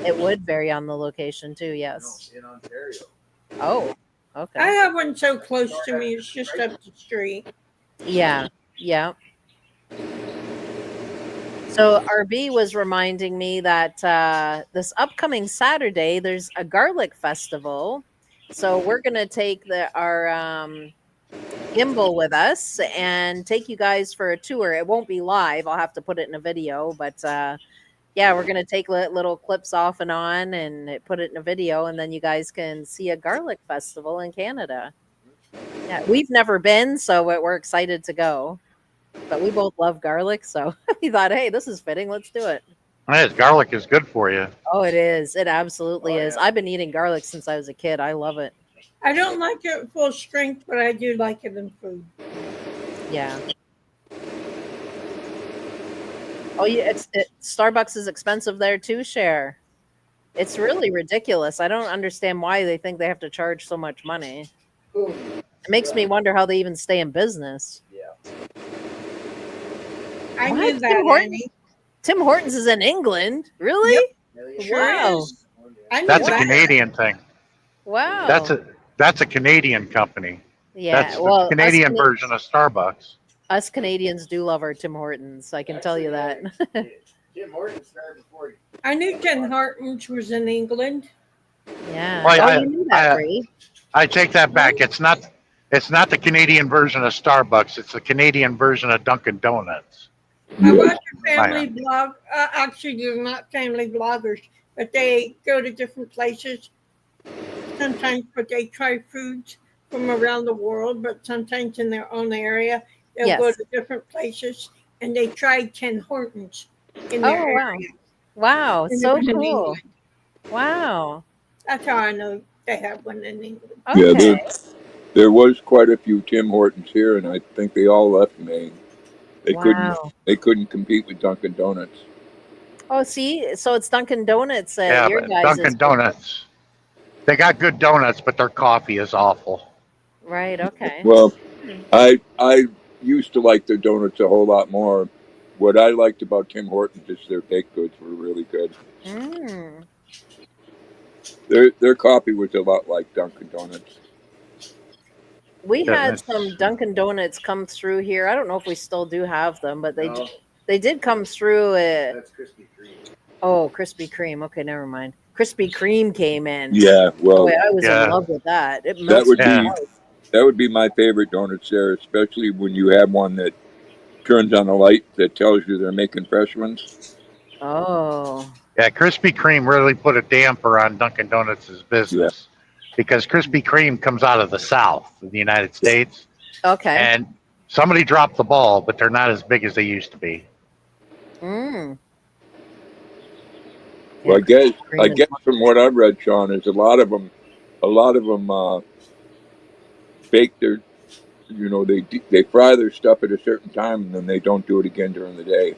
It would vary on the location too. No, Yes. in Ontario. Oh. I Okay. have one so close to me, it's just up the street. Yeah. Yeah. So RB was reminding me that this upcoming Saturday there's a garlic festival. So we're gonna take our gimbal with us and take you guys for a tour. It won't be live. I'll have to put it in a video, but yeah, we're gonna take little clips off and on and put it in a video, and then you guys can see a garlic festival in Canada. Yeah, we've never been, so we're excited to go. But we both love garlic, so we thought, hey, this is fitting. Let's do it. Yes, garlic is good for you. Oh, it is. It absolutely Oh, is. yeah. I've been eating garlic since I was a kid. I love it. I don't like it full strength, but I do like it in food. Yeah. Oh, yeah. Starbucks is expensive there too. Share. It's really ridiculous. I don't understand why they think they have to charge so much money. It makes me wonder how they even stay in business. Yeah. I What? knew Tim that, Hortons? Annie. Tim Hortons is in England. Really? Yep. Hell yeah. Sure Wow. is. I knew That's a that. Canadian thing. Wow. That's a Canadian company. Yeah. That's the Well, Canadian version of Starbucks. us Canadians do love our Tim Hortons. I can tell you that. Jim Morton started before. I knew Tim Hortons was in England. Yeah. Well, Oh, I- you knew that, I- Bree. I take that back. It's not the Canadian version of Starbucks. It's the Canadian version of Dunkin' Donuts. I Yeah. watch a family blog. Actually, they're not family bloggers, but they go to different places sometimes, but they try foods from around the world, but sometimes in their own area. They'll go Yes. to different places and they try Tim Hortons in Oh, their wow. area. Wow. And it So was in cool. England. Wow. That's how I know they have one in England. Yeah, Okay. there was quite a few Tim Hortons here, and I think they all left Maine. Wow. They couldn't compete with Dunkin' Donuts. Oh, see, so it's Dunkin' Donuts at Yeah, your but guys' Dunkin' Donuts. They got good donuts, but their coffee is awful. Right. Okay. Well, I used to like their donuts a whole lot more. What I liked about Tim Hortons is their baked goods were really good. Mm. Their coffee was a lot like Dunkin' Donuts. We had Goodness. some Dunkin' Donuts come through here. I don't know if we still do have them, but No, they did come through. that's Krispy Kreme. Oh, Krispy Kreme. Okay, never mind. Krispy Kreme came in. Yeah, well, Boy, I was Yeah. in love with that. It that melts would my Yeah. be mouth. that would be my favorite donuts there, especially when you have one that turns on a light that tells you they're making fresh ones. Oh. Yeah, Krispy Kreme really put a damper on Dunkin' Donuts' business because Krispy Kreme comes out of the South of the United States, Okay. and somebody dropped the ball, but they're not as big as they used to be. Mm. Well, Yeah, I guess from what I've read, Sean, is a lot of them bake their, they fry their stuff at a certain time and then they don't do it again during the day.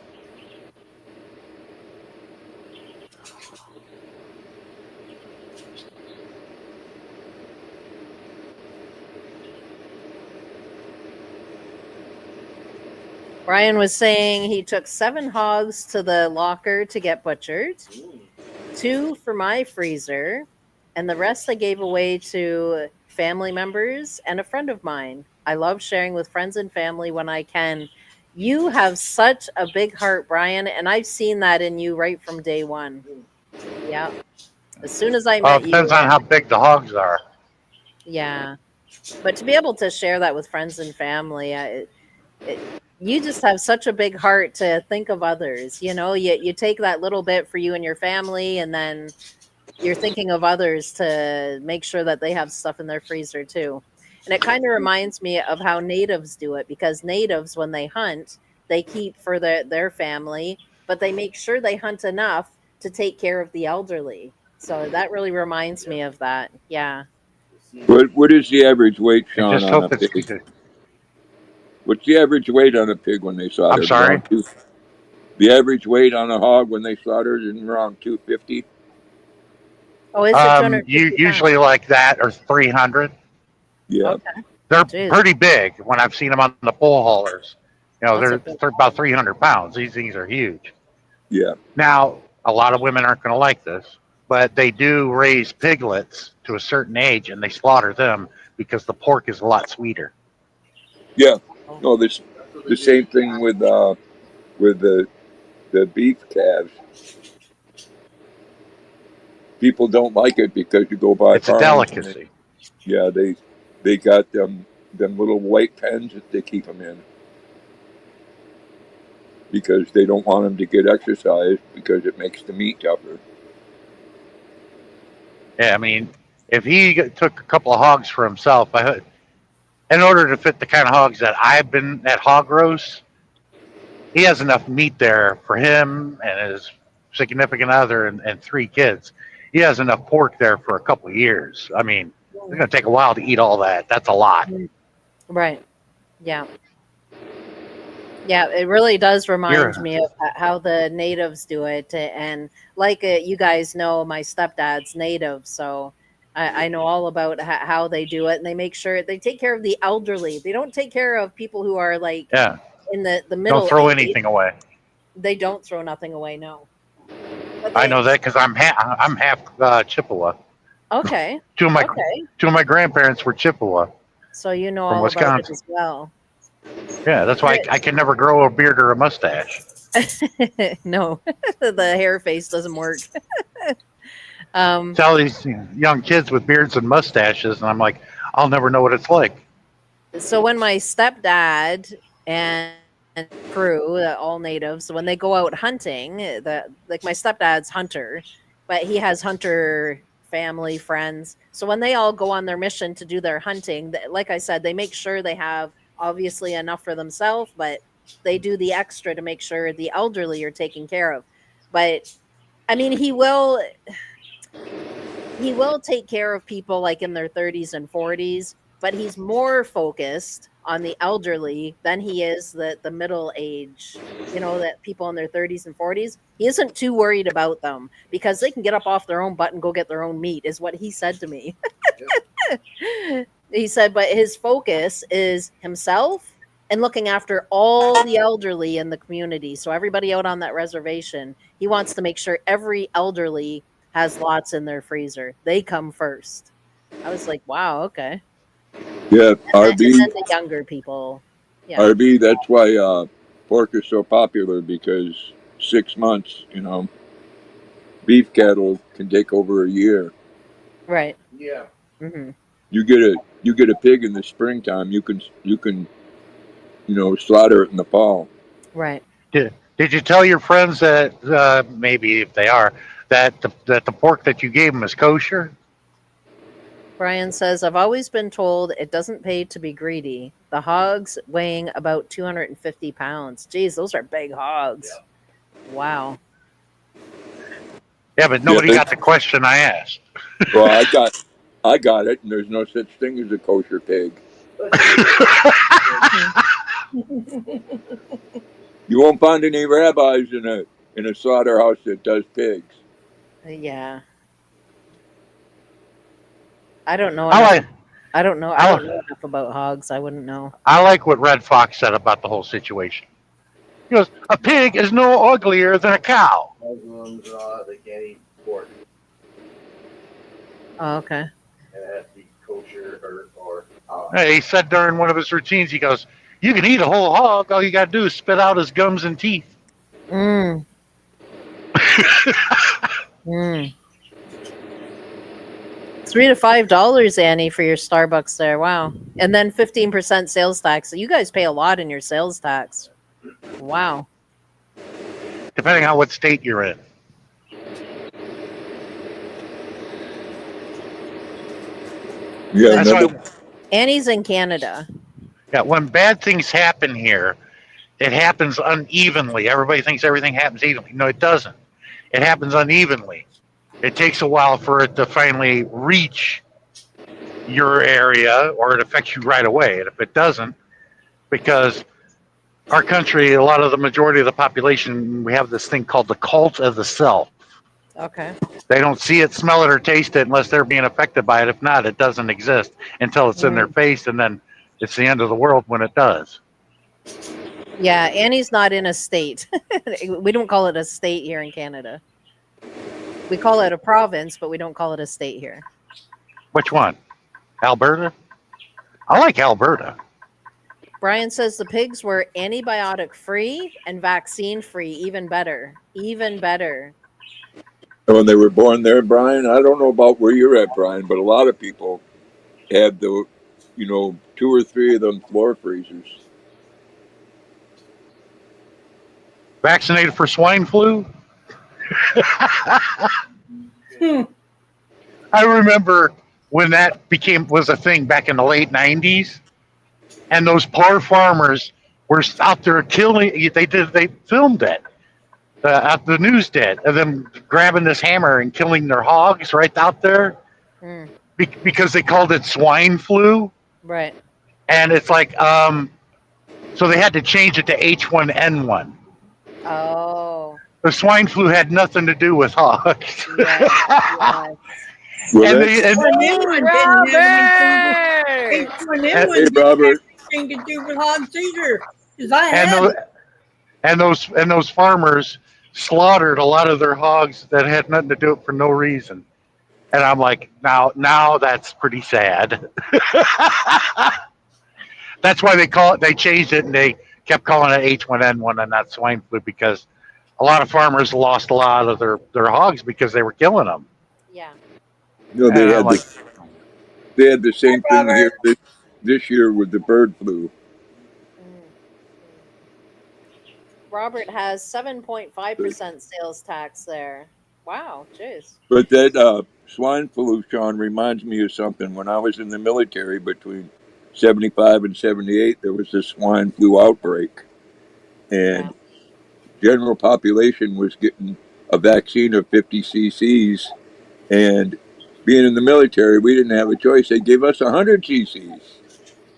Brian was saying he took 7 hogs to the locker to get butchered, 2 for my freezer, and the rest I gave away to family members and a friend of mine. I love sharing with friends and family when I can. You have such a big heart, Brian, and I've seen that in you right from day one. Yeah. As soon as I Well, met it depends you, on how big the hogs are. yeah. But to be able to share that with friends and family, you just have such a big heart to think of others. You take that little bit for you and your family, and then you're thinking of others to make sure that they have stuff in their freezer too. And it kind of reminds me of how natives do it, because natives, when they hunt, they keep for their family, but they make sure they hunt enough to take care of the elderly. So that really reminds me of that. Yeah. What is the average weight, I Sean, just on a hope it's pig? good. What's the average weight on a pig when they slaughter? I'm sorry? Around the average weight on a hog when they slaughter is around 250. Oh, is it 250 You usually like that or 300. Yeah. Okay. They're Jeez. pretty big when I've seen them on the bull haulers. That's a They're big about 300 pounds. These things are huge. Yeah. Now, a lot of women aren't going to like this, but they do raise piglets to a certain age, and they slaughter them because the pork is a lot sweeter. Yeah. Oh, No, this That's what they the do. same thing with the beef calves. People don't like it because you go by It's a farms and delicacy. yeah, they got them little white pens that they keep them in because they don't want them to get exercise because it makes the meat tougher. Yeah, I mean, if he took a couple of hogs for himself, in order to fit the kind of hogs that I've been at hog roast, he has enough meat there for him and his significant other and 3 kids. He has enough pork there for a couple of years. I mean, it's going to take a while to eat all that. That's a lot. right. Yeah. Yeah, it really does remind You're, me of how the natives do it. And like you guys know, my stepdad's native, so I know all about how they do it. And they make sure they take care of the elderly. They don't take care of people who are like yeah, in the don't middle throw age. anything away. They don't throw nothing away, no. But I they know that because I'm half Chippewa. okay, Two of my okay. two of my grandparents were Chippewa So you know from all about it Wisconsin. as well. Yeah, that's why I can never grow a beard or a mustache. No, the hair face doesn't work. Um, Tell these young kids with beards and mustaches, and I'm like, I'll never know what it's like. so when my stepdad and crew, all natives, when they go out hunting, the like my stepdad's hunter, but he has hunter family friends. So when they all go on their mission to do their hunting, like I said, they make sure they have obviously enough for themselves, but they do the extra to make sure the elderly are taken care of. But I mean, he will take care of people like in their 30s and 40s, but he's more focused on the elderly than he is the middle age, that people in their 30s and 40s. He isn't too worried about them because they can get up off their own butt and go get their own meat, is what he said to me. He said, but his focus is himself and looking after all the elderly in the community. So everybody out on that reservation, he wants to make sure every elderly has lots in their freezer. They come first. I was like, wow, okay. Yeah, And then the younger people. Yeah. RB. That's why pork is so popular because 6 months, beef cattle can take over a year. Right. Yeah. Hmm. You get a pig in the springtime. You can slaughter it in the fall. Right. Did you tell your friends that maybe if they are that the pork that you gave them is kosher? Brian says, I've always been told it doesn't pay to be greedy. The hogs weighing about 250 pounds. Geez, those are big hogs. Yeah. Wow. Yeah, but Yeah, nobody got the question I asked. well, I got it, and there's no such thing as a kosher pig. You won't find any rabbis in a slaughterhouse that does pigs. Yeah. I don't know I enough. like I don't know. I I, don't know enough about hogs. I wouldn't know. I like what Red Fox said about the whole situation. He goes, a pig is no uglier than a cow. Muslims, they can't eat pork. Oh, okay. And it has to be kosher or He said during one of his routines, he goes, you can eat a whole hog. All you got to do is spit out his gums and teeth. Mm. Mm. $3 to $5, Annie, for your Starbucks there. Wow. And then 15% sales tax. So you guys pay a lot in your sales tax. Wow. Depending on what state you're in. Yeah, That's another. why, Annie's in Canada. yeah, when bad things happen here, it happens unevenly. Everybody thinks everything happens evenly. No, it doesn't. It happens unevenly. It takes a while for it to finally reach your area, or it affects you right away. And if it doesn't, because our country, a lot of the majority of the population, we have this thing called the cult of the self. Okay. They don't see it, smell it, or taste it unless they're being affected by it. If not, it doesn't exist until it's in their face, and then it's the end of the world when it does. Yeah, Annie's not in a state. We don't call it a state here in Canada. We call it a province, but we don't call it a state here. Which one? Alberta? I like Alberta. Brian says the pigs were antibiotic free and vaccine free. Even better. Even better. When they were born there, Brian, I don't know about where you're at, Brian, but a lot of people had the, 2 or 3 of them floor freezers. Vaccinated for swine flu? Hmm. I remember when that was a thing back in the late '90s, and those poor farmers were out there killing. They filmed it. The news did, of them grabbing this hammer and killing their hogs right out there Mm, because they called it swine flu, right. and it's like so they had to change it to H1N1. Oh. The swine flu had nothing to do with hogs. Yes. Yes. Well, and that's, they, and, Hey, H1N1 Robert! didn't have hey, Robert. anything to do with hogs either. Because I and, had those, and those farmers slaughtered a lot of their hogs that had nothing to do it for no reason. And I'm like, now that's pretty sad. That's why they changed it and they kept calling it H1N1 and not swine flu because a lot of farmers lost a lot of their hogs because they were killing them. Yeah. They And I'm had like, the same thing here this year with the bird flu. Robert has 7.5% sales tax there. Wow, jeez. But that swine flu, Sean, reminds me of something. When I was in the military between 75 and 78, there was this swine flu outbreak. And general population was getting a vaccine of 50 cc's. And being in the military, we didn't have a choice. They gave us 100 cc's.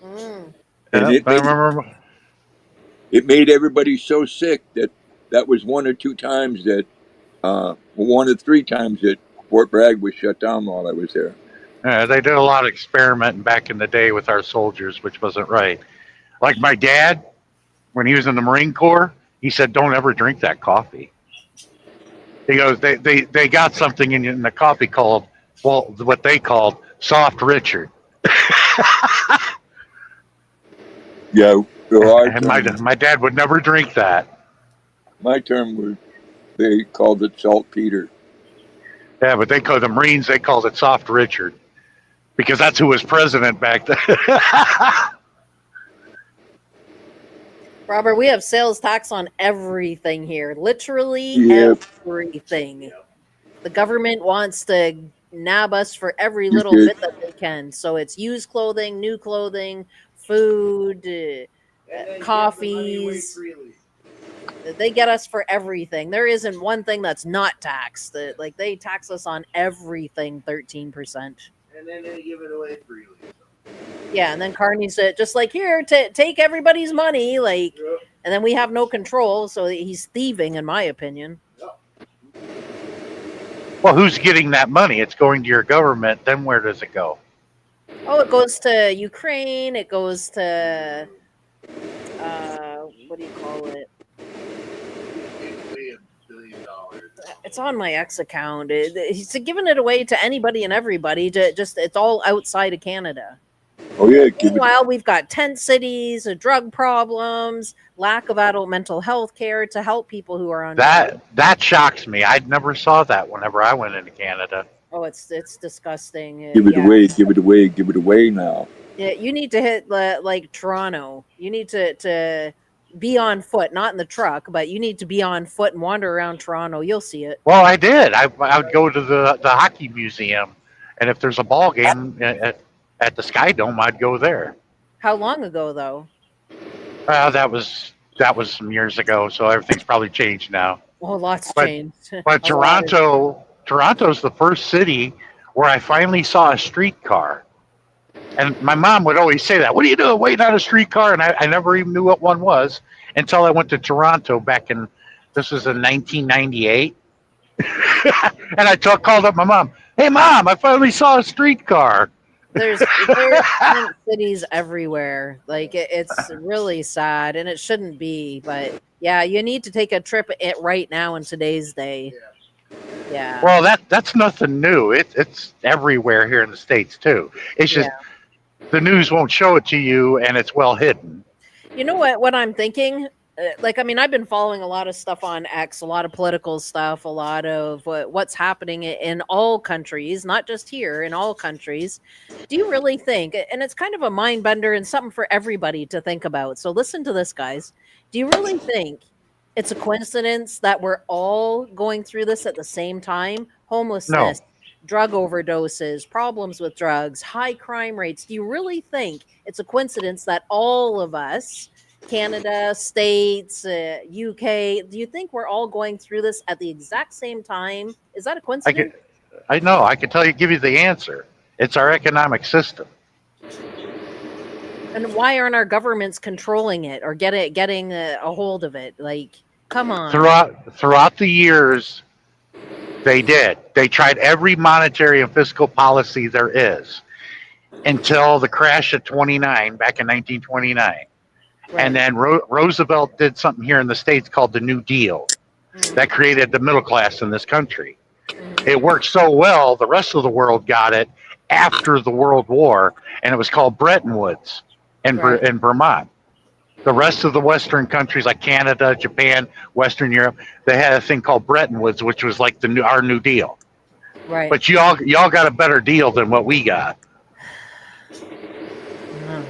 Mm. And I remember. it made everybody so sick that was 1 or 2 times that, 1 or 3 times that Fort Bragg was shut down while I was there. They did a lot of experimenting back in the day with our soldiers, which wasn't right. Like my dad, when he was in the Marine Corps, he said, "Don't ever drink that coffee." He goes, "They got something in the coffee called, well, what they called soft Richard." Yeah, And my dad would never drink that. my term was, they called it saltpeter. Yeah, but the Marines, they called it soft Richard because that's who was president back then. Robert, we have sales tax on everything here. Literally everything. Yep. The government wants to nab us for every You little did. bit that they can. So it's used clothing, new clothing, food, And then give the money away coffees. freely. They get us for everything. There isn't one thing that's not taxed. Like they tax us on everything 13%. And then they give it away freely. Yeah, and then Carney's just like, here, take everybody's money, like, Yep. and then we have no control. So he's thieving, in my opinion. Well, who's getting that money? It's going to your government. Then where does it go? Oh, it goes to Ukraine. It goes to what do you call it? Basically $1 billion. It's on my ex account. He's giving it away to anybody and everybody. It's all outside of Canada. Oh, yeah. Give it, Meanwhile, we've got tent cities, drug problems, lack of adult mental health care to help people who are on That shocks me. I never saw that whenever I went into Canada. Oh, it's disgusting. give it away now. Yeah, you need to hit like Toronto. You need to be on foot, not in the truck, but you need to be on foot and wander around Toronto. You'll see it. Well, I did. I would go to the hockey museum, and if there's a ball game at the Sky Dome, I'd go there. How long ago, though? That was some years ago, so everything's probably changed now. Oh, lots But- changed. But Toronto's the first city where I finally saw a streetcar. And my mom would always say that. What are you doing waiting on a streetcar? And I never even knew what one was until I went to Toronto this was in 1998. And I called up my mom. Hey, Mom, I finally saw a streetcar. There's tent cities everywhere. Like it's really sad, and it shouldn't be. But yeah, you need to take a trip right now in today's day. Yeah. Yeah. Well, that's nothing new. It's everywhere here in the States too. It's Yeah. just the news won't show it to you, and it's well hidden. You know what I'm thinking? Like, I mean, I've been following a lot of stuff on X, a lot of political stuff, a lot of what's happening in all countries, not just here, in all countries. Do you really think, and it's kind of a mind bender and something for everybody to think about. So listen to this, guys. Do you really think it's a coincidence that we're all going through this at the same time? No, Homelessness, drug overdoses, problems with drugs, high crime rates. Do you really think it's a coincidence that all of us, Canada, States, UK, do you think we're all going through this at the exact same time? Is that a I coincidence? can I know I can give you the answer. It's our economic system. And why aren't our governments controlling it or getting a hold of it? Like, come on. Throughout the years, they did. They tried every monetary and fiscal policy there is until the crash of 29 back in 1929. And Right. then Roosevelt did something here in the States called the New Deal Mhm. that created the middle class in this country. Mhm. It worked so well, the rest of the world got it after the World War, and it was called Bretton Woods Right. in Vermont. The rest of the Western countries like Canada, Japan, Western Europe, they had a thing called Bretton Woods, which was like our New Deal. Right. But y'all got a better deal than what we got. No.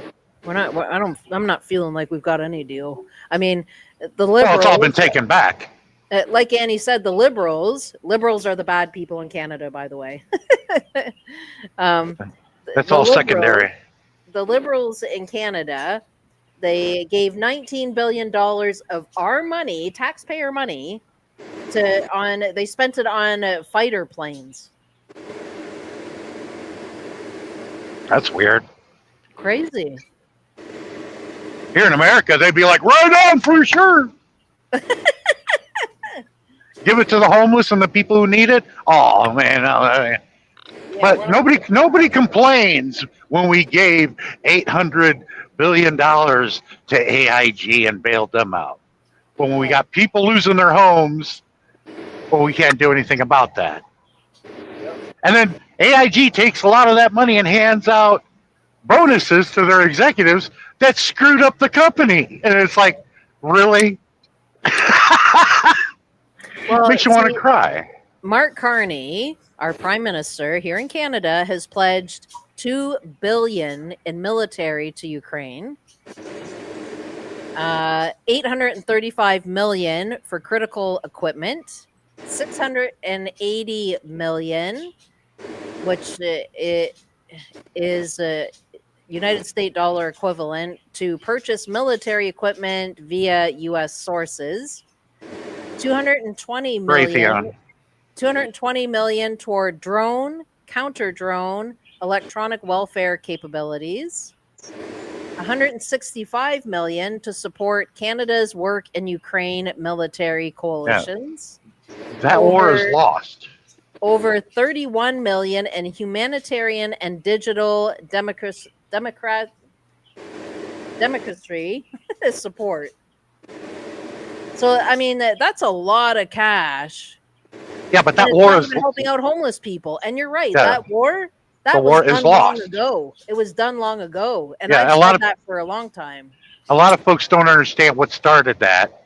We're not. I don't. I'm not feeling like we've got any deal. I mean, the Well, it's all been liberals, taken back. like Annie said, the liberals are the bad people in Canada. By the way, um, That's the all liberals, secondary. the liberals in Canada, they gave $19 billion of our money, taxpayer money, to on. They spent it on fighter planes. That's weird. Crazy. Here in America, they'd be like, right on for sure. Give it to the homeless and the people who need it. Oh man, Yeah. but nobody complains when we gave $800 billion to AIG and bailed them out. But when we got people losing their homes, well, we can't do anything about that. And then AIG takes a lot of that money and hands out bonuses to their executives that screwed up the company. And it's like, really? Well, Makes you want to see, cry. Mark Carney, our prime minister here in Canada, has pledged $2 billion in military to Ukraine. 835 million for critical equipment, 680 million, which it is a United States dollar equivalent, to purchase military equipment via U.S. sources. 220 million Raytheon. 220 million toward drone, counter drone, electronic welfare capabilities. 165 million to support Canada's work in Ukraine military coalitions. That war is Over lost. over 31 million in humanitarian and digital democracy support. So I mean that's a lot of cash. Yeah, but And that it's war not is even helping out homeless people. And you're right, yeah, that war, the that was war is done long lost. ago. It was done long ago. And Yeah, I've said that for a long time. a lot of folks don't understand what started that,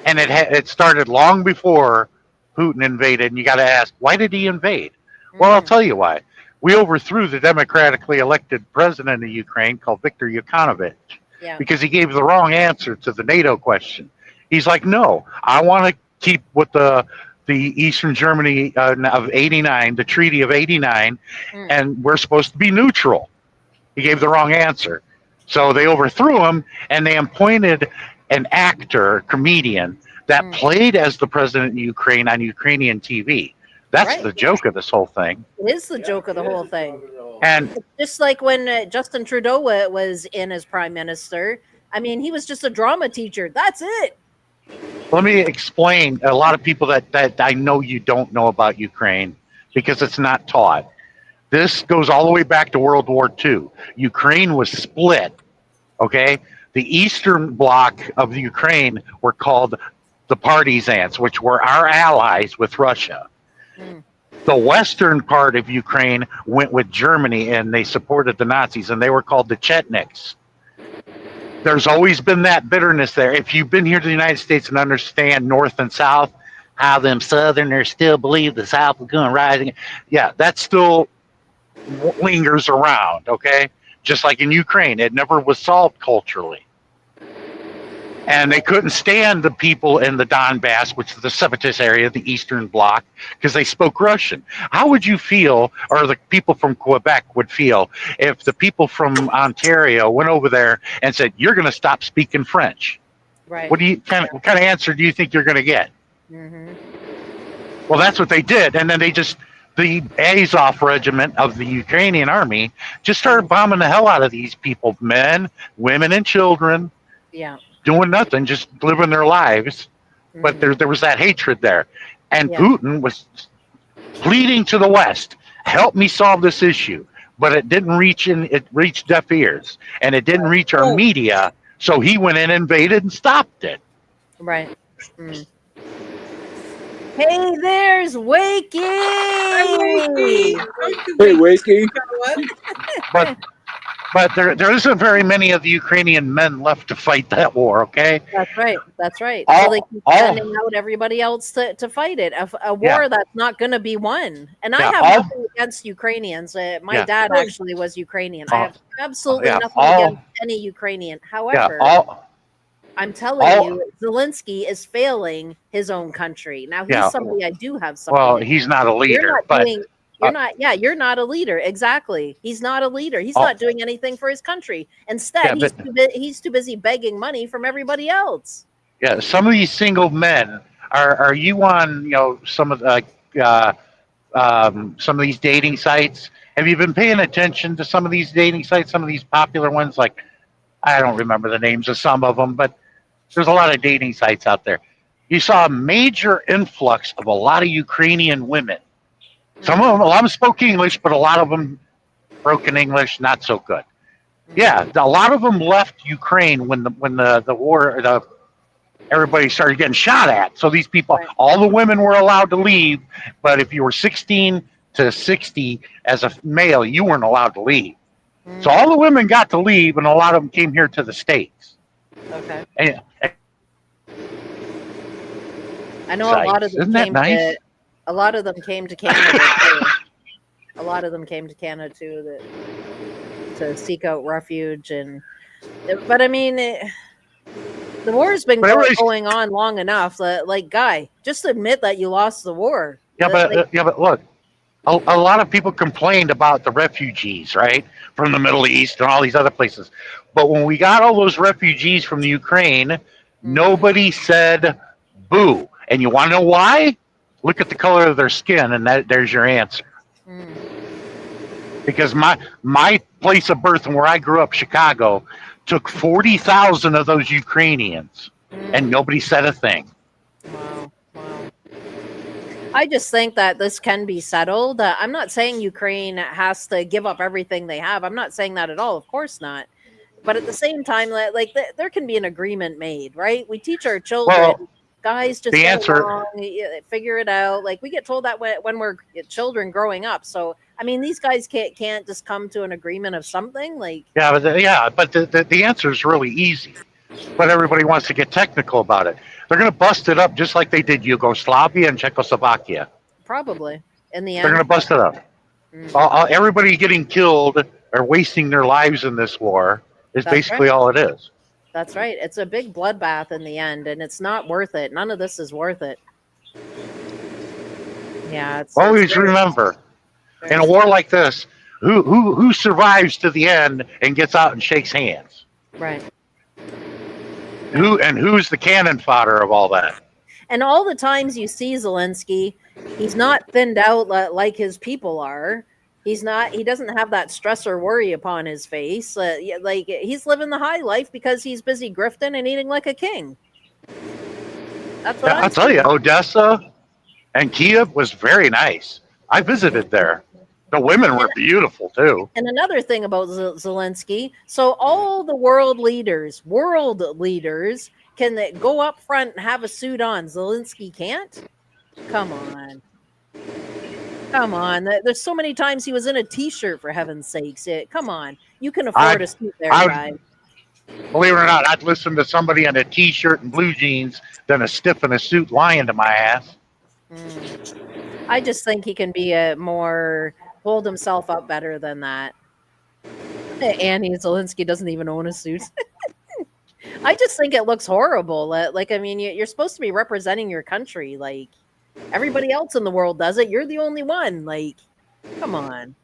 and it started long before Putin invaded. And you got to ask, why did he invade? Well, I'll Mhm. tell you why. We overthrew the democratically elected president of Ukraine called Viktor Yanukovych Yeah. because he gave the wrong answer to the NATO question. He's like, no, I want to keep with the Eastern Germany of '89, the Treaty of '89, Mm. and we're supposed to be neutral. He gave the wrong answer. So they overthrew him and they appointed an actor, comedian, that Mm. played as the president of Ukraine on Ukrainian TV. That's Right. the joke of this whole thing. It is the joke of the whole thing. And Just like when Justin Trudeau was in as prime minister. I mean, he was just a drama teacher. That's it. let me explain a lot of people that I know you don't know about Ukraine because it's not taught. This goes all the way back to World War II. Ukraine was split, okay? The eastern bloc of the Ukraine were called the partisans, which were our allies with Russia. Mm. The western part of Ukraine went with Germany, and they supported the Nazis, and they were called the Chetniks. There's always been that bitterness there. If you've been here to the United States and understand North and South, how them Southerners still believe the South is going to rise again, yeah, that still lingers around, okay? Just like in Ukraine, it never was solved culturally. And they couldn't stand the people in the Donbass, which is the separatist area, the Eastern Bloc, because they spoke Russian. How would you feel, or the people from Quebec would feel, if the people from Ontario went over there and said, "You're going to stop speaking French"? Right. What kind of answer do you think you're going to get? Mm-hmm. Well, that's what they did, and then the Azov regiment of the Ukrainian army just started bombing the hell out of these people, men, women, and children. Yeah. Doing nothing, just living their lives. But there was that hatred there. And Yeah. Putin was pleading to the West, help me solve this issue. But it didn't it reached deaf ears. And it didn't reach our media. So he went in, invaded, and stopped it. Right. Mm. Hey, there's Wakey! Hey, Wakey. But there isn't very many of the Ukrainian men left to fight that war, okay? That's right. That's right. All- So they keep sending out everybody else to fight it. A war that's not going to be won. And I have nothing against Ukrainians. My dad actually was Ukrainian. I have absolutely nothing against any Ukrainian. However, I'm telling you, Zelensky is failing his own country. Now, he's somebody I do have something. Well, he's not a leader, you're not a leader. Exactly. He's not a leader. He's not doing anything for his country. Instead, he's too busy begging money from everybody else. Yeah, some of these single men are you on some of the some of these dating sites? Have you been paying attention to some of these dating sites? Some of these popular ones, like I don't remember the names of some of them, but there's a lot of dating sites out there. You saw a major influx of a lot of Ukrainian women. Some of them, a lot of them spoke English, but a lot of them broken English, not so good. Yeah, a lot of them left Ukraine when the war, everybody started getting shot at. So these people, all the women were allowed to leave, but if you were 16 to 60 as a male, you weren't allowed to leave. So all the women got to leave, and a lot of them came here to the States. Okay. And I know a lot of them a lot of them came to Canada too. A lot of them came to Canada too to seek out refuge, but I mean, the war's been going on long enough. Like, guy, just admit that you lost the war. But look, a lot of people complained about the refugees, right, from the Middle East and all these other places. But when we got all those refugees from the Ukraine, nobody said boo. And you want to know why? Look at the color of their skin, and there's your answer. Because my place of birth and where I grew up, Chicago, took 40,000 of those Ukrainians, and nobody said a thing. Wow. I just think that this can be settled. I'm not saying Ukraine has to give up everything they have. I'm not saying that at all. Of course not. But at the same time, like there can be an agreement made, right? We teach our children, guys, just get along, figure it out. Like we get told that when we're children growing up. So I mean, these guys can't just come to an agreement of something. Like but the answer is really easy. But everybody wants to get technical about it. They're going to bust it up just like they did Yugoslavia and Czechoslovakia. Probably in the end, they're going to bust it up. Everybody getting killed or wasting their lives in this war is basically all it is. That's right. It's a big bloodbath in the end, and it's not worth it. None of this is worth it. Yeah. Always remember, in a war like this, who survives to the end and gets out and shakes hands? Right. Who's the cannon fodder of all that? And all the times you see Zelensky, he's not thinned out like his people are. He's not. He doesn't have that stress or worry upon his face. Like he's living the high life because he's busy grifting and eating like a king. That's what I'll tell you. Odessa and Kiev was very nice. I visited there. The women were beautiful too. And another thing about Zelensky, so all the world leaders can go up front and have a suit on. Zelensky can't? Come on. Come on. There's so many times he was in a t-shirt, for heaven's sakes. Come on. You can afford a suit there, I guy. believe it or not, I'd listen to somebody in a t-shirt and blue jeans than a stiff in a suit lying to my ass. I just think he can be a more hold himself up better than that. Annie Zelensky doesn't even own a suit. I just think it looks horrible. Like, I mean, you're supposed to be representing your country. Like, everybody else in the world does it. You're the only one. Like, come on.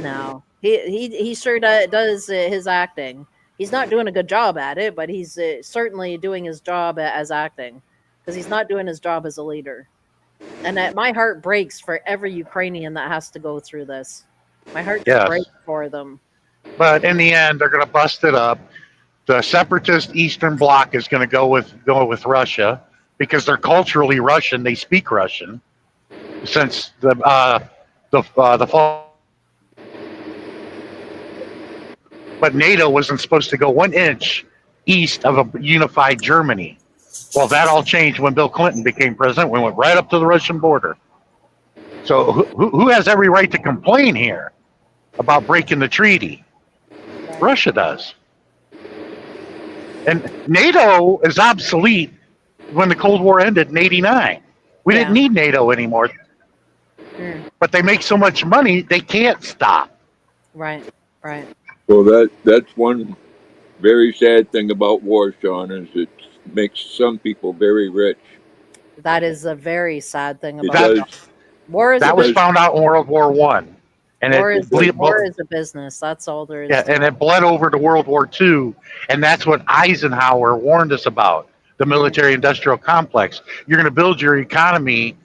No, he sure does his acting. He's not doing a good job at it, but he's certainly doing his job as acting, because he's not doing his job as a leader. And my heart breaks for every Ukrainian that has to go through this. My heart just Yes. breaks for them. But in the end, they're going to bust it up. The separatist Eastern Bloc is going to go with Russia because they're culturally Russian. They speak Russian since the fall. But NATO wasn't supposed to go 1 inch east of a unified Germany. Well, that all changed when Bill Clinton became president. We went right up to the Russian border. So who has every right to complain here about breaking the treaty? Russia does. And NATO is obsolete when the Cold War ended in '89. We didn't need NATO anymore. But they make so much money, they can't stop. Right, right. Well, that's one very sad thing about war, Sean, is it makes some people very rich. That is a very sad thing It about does. war. Is That a was business. found out in World War One, and War it is a business. That's all there is. yeah, to and it. it bled over to World War II, and that's what Eisenhower warned us about: the military-industrial complex. You're going to build your economy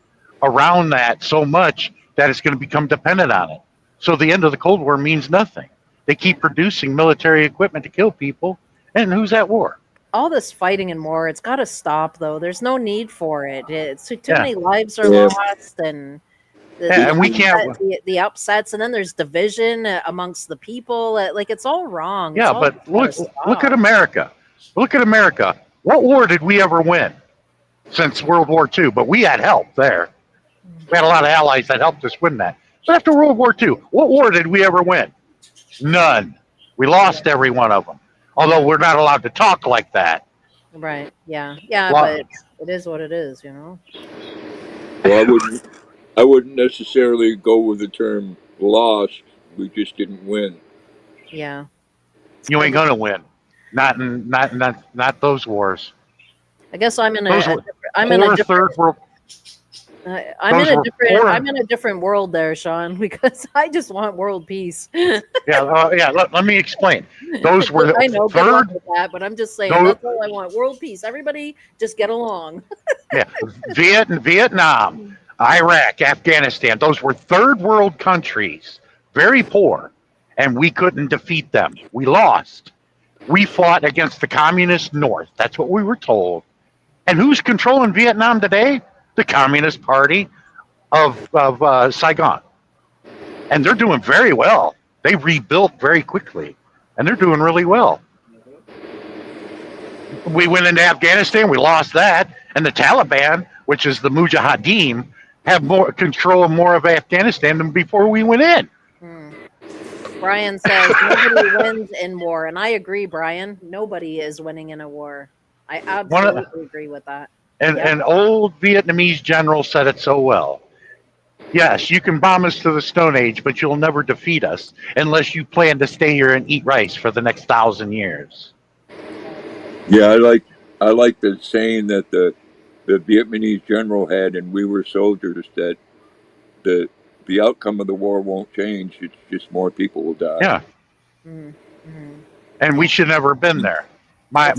around that so much that it's going to become dependent on it. So the end of the Cold War means nothing. They keep producing military equipment to kill people, and who's at war? All this fighting and war, it's got to stop, though. There's no need for it. It's too Yeah. many lives are Yeah. lost, and Yeah, and we can't. the upsets, and then there's division amongst the people. Like, it's all wrong. It's Yeah, all but gotta look stop. at America. Look at America. What war did we ever win since World War II? But we had help there. We had a lot of allies that helped us win that. But after World War II, what war did we ever win? None. We lost every one of them. Although we're not allowed to talk like that. Right? Yeah, yeah. Well- But it is what it is, you know. Well, I wouldn't necessarily go with the term lost. We just didn't win. Yeah. You ain't gonna win. Not those wars. I guess I'm in Those a were I'm in a Poor different third world. I'm those in a were different poor. I'm in a different world there, Sean, because I just want world peace. Yeah, let me explain. Those were I know, good luck third. with that, but I'm just saying Those- that's all I want. World peace. Everybody just get along. Yeah, Vietnam, Iraq, Afghanistan. Those were third world countries, very poor, and we couldn't defeat them. We lost. We fought against the communist North. That's what we were told. And who's controlling Vietnam today? The Communist Party of Saigon. And they're doing very well. They rebuilt very quickly, and they're doing really well. We went into Afghanistan, we lost that, and the Taliban, which is the Mujahideen, have more control of Afghanistan than before we went in. Brian says nobody wins in war, and I agree, Brian. Nobody is winning in a war. I absolutely agree with that. And Yeah. an old Vietnamese general said it so well. Yes, you can bomb us to the Stone Age, but you'll never defeat us unless you plan to stay here and eat rice for the next 1,000 years. Yeah, I like the saying that the Vietnamese general had, and we were soldiers, that the outcome of the war won't change. It's just more people will die. Yeah, Mm-hmm. and we should never have been there. My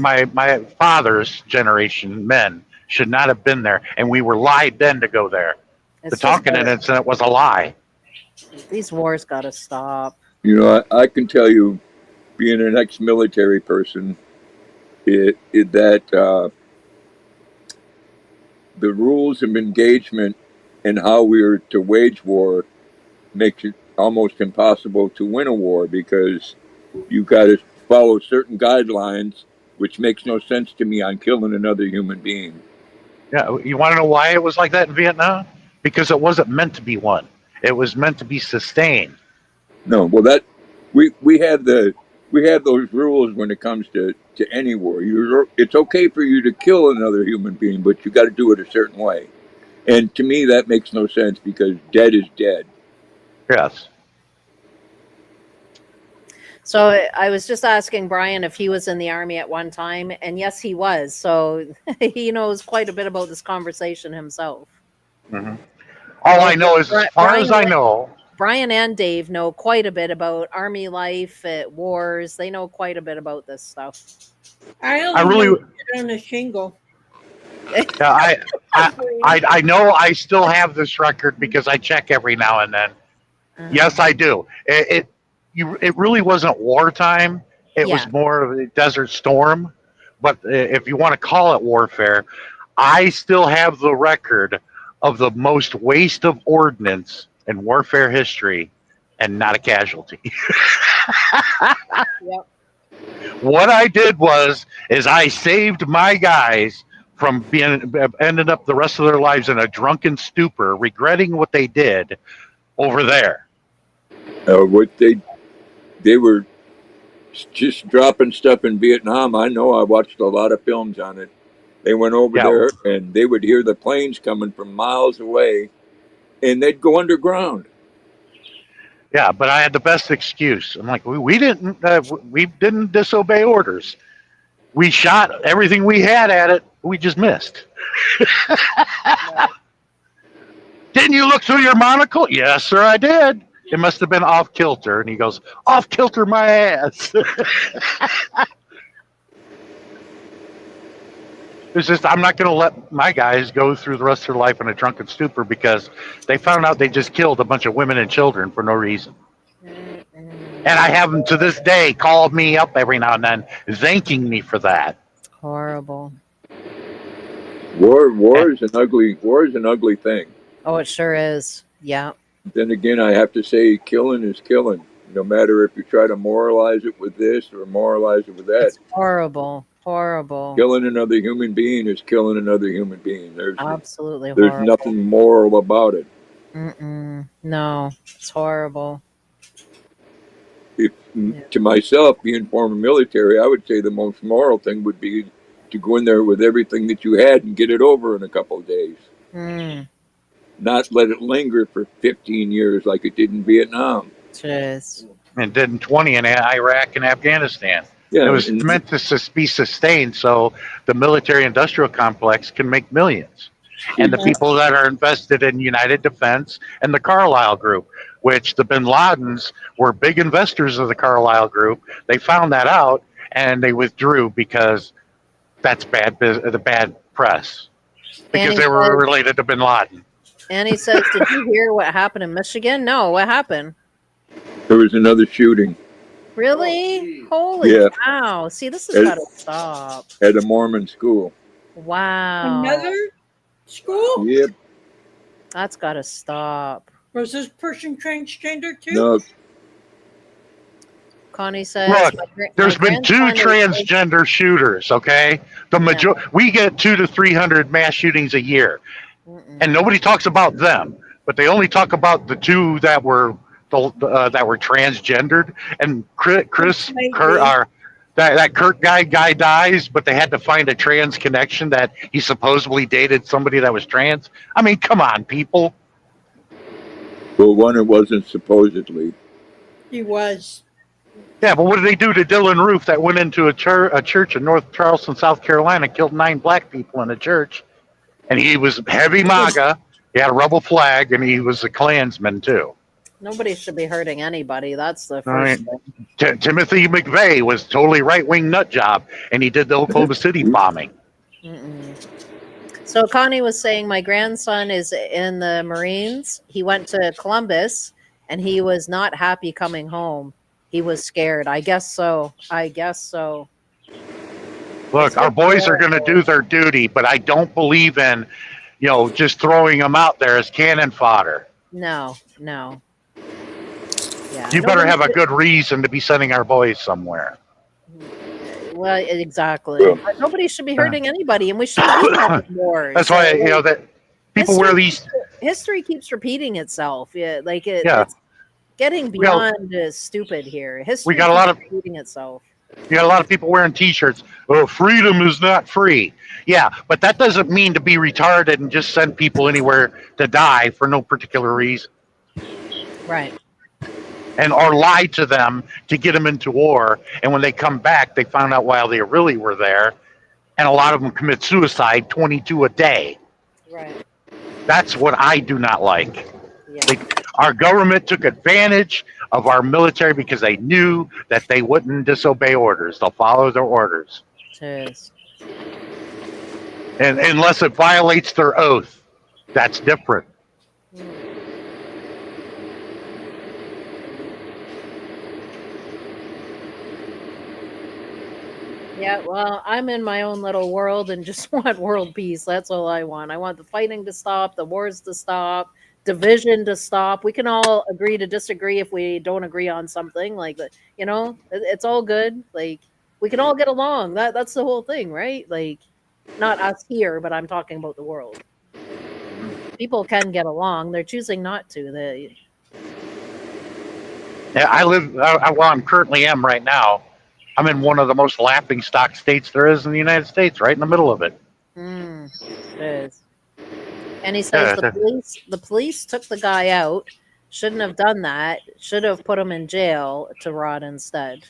father's generation, men, should not have been there, and we were lied then to go there. It's The Tonkin incident was a lie. These wars got to stop. You know, I can tell you, being an ex-military person, that the rules of engagement and how we are to wage war makes it almost impossible to win a war, because you've got to follow certain guidelines, which makes no sense to me on killing another human being. Yeah, you want to know why it was like that in Vietnam? because it wasn't meant to be one. It was meant to be sustained. No, well, that we have those rules when it comes to any war. It's okay for you to kill another human being, but you got to do it a certain way. And to me, that makes no sense because dead is dead. Yes. So I was just asking Brian if he was in the Army at one time, and yes, he was. So he knows quite a bit about this conversation himself. Mm-hmm. All I know is, as far as I know, Brian and Dave know quite a bit about Army life, wars. They know quite a bit about this stuff. I really know it on a shingle. I know I still have this record because I check every now and then. Yes, I do. It really wasn't wartime. It was more of a desert storm. But if you want to call it warfare, I still have the record of the most waste of ordnance in warfare history, and not a casualty. Yep. What I did is I saved my guys from ended up the rest of their lives in a drunken stupor, regretting what they did over there. What they were just dropping stuff in Vietnam. I know. I watched a lot of films on it. They went over there and they would hear the planes coming from miles away, and they'd go underground. Yeah, but I had the best excuse. I'm like, we didn't disobey orders. We shot everything we had at it. We just missed. Didn't you look through your monocle? Yes, sir, I did. It must have been off kilter. And he goes, off kilter my ass. It's just, I'm not going to let my guys go through the rest of their life in a drunken stupor because they found out they just killed a bunch of women and children for no reason. And I have them to this day called me up every now and then, thanking me for that. Horrible. War is an ugly thing. Oh, it sure is. Yeah. Then again, I have to say, killing is killing. No matter if you try to moralize it with this or moralize it with that. It's horrible. Horrible. Killing another human being is killing another human being. There's horrible. Nothing moral about it. No, it's horrible. To myself, being former military, I would say the most moral thing would be to go in there with everything that you had and get it over in a couple of days. Not let it linger for 15 years like it did in Vietnam. Jeez. And did in 20 in Iraq and Afghanistan. Yeah, it was meant to be sustained so the military-industrial complex can make millions. And the people that are invested in United Defense and the Carlyle Group, which the bin Ladens were big investors of the Carlyle Group. They found that out and they withdrew because that's the bad press. Because they were related to bin Laden. And he says, did you hear what happened in Michigan? No, what happened? There was another shooting. Really? Holy cow. See, this has got to stop. At a Mormon school. Wow. Another school? Yep. That's got to stop. Was this person transgender too? No. Connie says, look, there's been 2 transgender shooters, okay? We get 200 to 300 mass shootings a year. And nobody talks about them, but they only talk about the 2 that were transgendered. And that Kurt guy dies, but they had to find a trans connection that he supposedly dated somebody that was trans. I mean, come on, people. Well, one, it wasn't supposedly. He was. Yeah, but what did they do to Dylan Roof that went into a church in North Charleston, South Carolina, killed 9 black people in a church? And he was heavy MAGA. He had a rebel flag, and he was a Klansman, too. Nobody should be hurting anybody. That's the first thing. Timothy McVeigh was totally right-wing nut job, and he did the Oklahoma City bombing. So Connie was saying my grandson is in the Marines. He went to Columbus, and he was not happy coming home. He was scared. I guess so. Look, our boys are going to do their duty, but I don't believe in, just throwing them out there as cannon fodder. No. Yeah, you better have a good reason to be sending our boys somewhere. Well, exactly. But nobody should be hurting anybody, and we shouldn't be having wars. That's why that people wear these. history keeps repeating itself. Yeah, like Yeah. it's getting We got, beyond stupid here. we History got a keeps lot of repeating itself. you got a lot of people wearing T-shirts. Oh, freedom is not free. Yeah, but that doesn't mean to be retarded and just send people anywhere to die for no particular reason, Right. and or lie to them to get them into war. And when they come back, they found out while they really were there, and a lot of them commit suicide, 22 a day. Right. That's what I do not like. Yeah. Our government took advantage of our military because they knew that they wouldn't disobey orders. They'll follow their orders. Cheers. And unless it violates their oath, that's different. Yeah, well, I'm in my own little world and just want world peace. That's all I want. I want the fighting to stop, the wars to stop, division to stop. We can all agree to disagree if we don't agree on something. Like, it's all good. Like, we can all get along. That's the whole thing, right? Like, not us here, but I'm talking about the world. People can get along. They're choosing not to. Yeah, I'm currently am right now. I'm in one of the most laughing stock states there is in the United States, right in the middle of it. It is. And he says Yeah, the police took the guy out. Shouldn't have done that. Should have put him in jail to rot instead.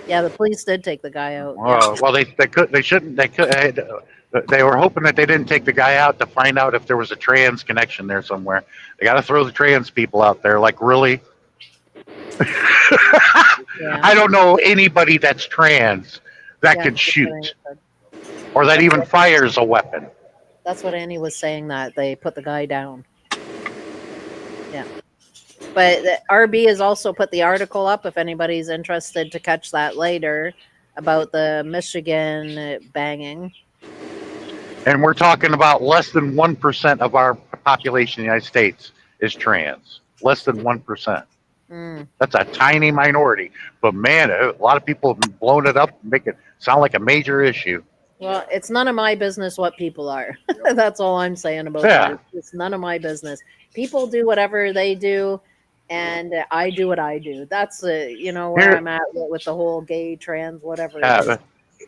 Yeah, the police did take the guy out. Yeah. well, they shouldn't, they were hoping that they didn't take the guy out to find out if there was a trans connection there somewhere. They got to throw the trans people out there. Like, really? Yeah. I don't know anybody that's trans that Yeah, can that's what Annie shoot said. or that even fires a weapon. That's what Annie was saying, that they put the guy down. Yeah. But the RB has also put the article up if anybody's interested to catch that later about the Michigan banging. And we're talking about less than 1% of our population in the United States is trans. Less than 1%. That's a tiny minority. But man, a lot of people have blown it up and make it sound like a major issue. Well, it's none of my business what people are. That's all I'm saying about Yeah. that. It's none of my business. People do whatever they do, and I do what I do. That's where Here- I'm at with the whole gay, trans, whatever. It Uh, is.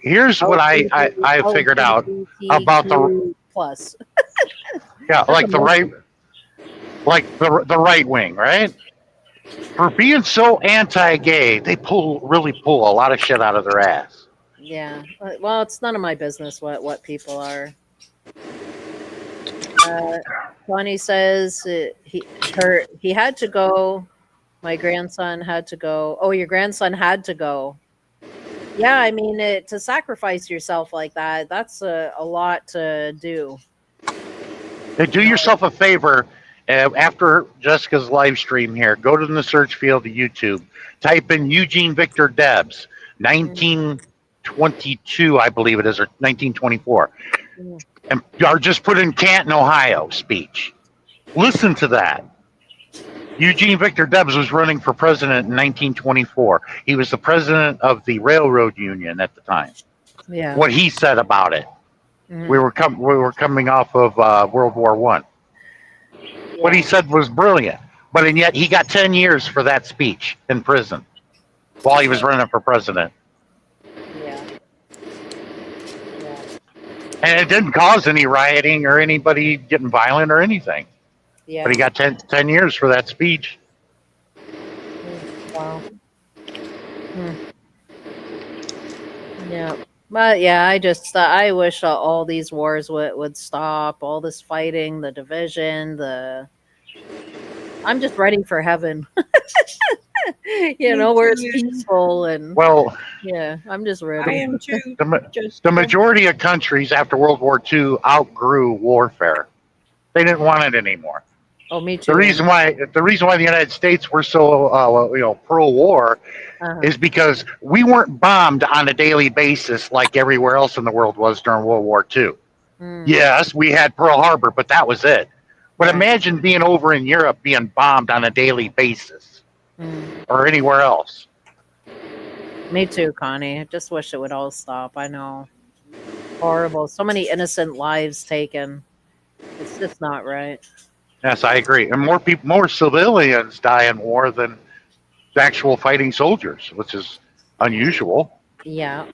here's what I figured out about the LGBTQ plus. like the right wing, right? For being so anti-gay, they really pull a lot of shit out of their ass. Yeah. Well, it's none of my business what people are. Bonnie says he had to go. My grandson had to go. Oh, your grandson had to go. Yeah, I mean, to sacrifice yourself like that, that's a lot to do. Hey, do yourself a favor. After Jessica's live stream here, go to the search field of YouTube. Type in Eugene Victor Debs, 1922, I believe it is, or 1924. Or just put in Canton, Ohio speech. Listen to that. Eugene Victor Debs was running for president in 1924. He was the president of the railroad union at the time. Yeah. What he said about it. We were coming off of World War I. What he said was brilliant, but and yet he got 10 years for that speech in prison while he was running for president. Yeah. And it didn't cause any rioting or anybody getting violent or anything. Yeah. But he got 10 years for that speech. Wow. Yeah. But yeah, I wish all these wars would stop, all this fighting, the division, I'm just ready for heaven. Where it's peaceful and yeah, I'm just I ready. am too. The majority of countries after World War II outgrew warfare. They didn't want it anymore. Oh, me too. The reason why the United States were so pro-war is because we weren't bombed on a daily basis like everywhere else in the world was during World War II. Yes, we had Pearl Harbor, but that was it. But imagine being over in Europe being bombed on a daily basis or anywhere else. Me too, Connie. I just wish it would all stop. I know. Horrible. So many innocent lives taken. It's just not right. Yes, I agree. And more people, more civilians die in war than actual fighting soldiers, which is unusual. Yeah.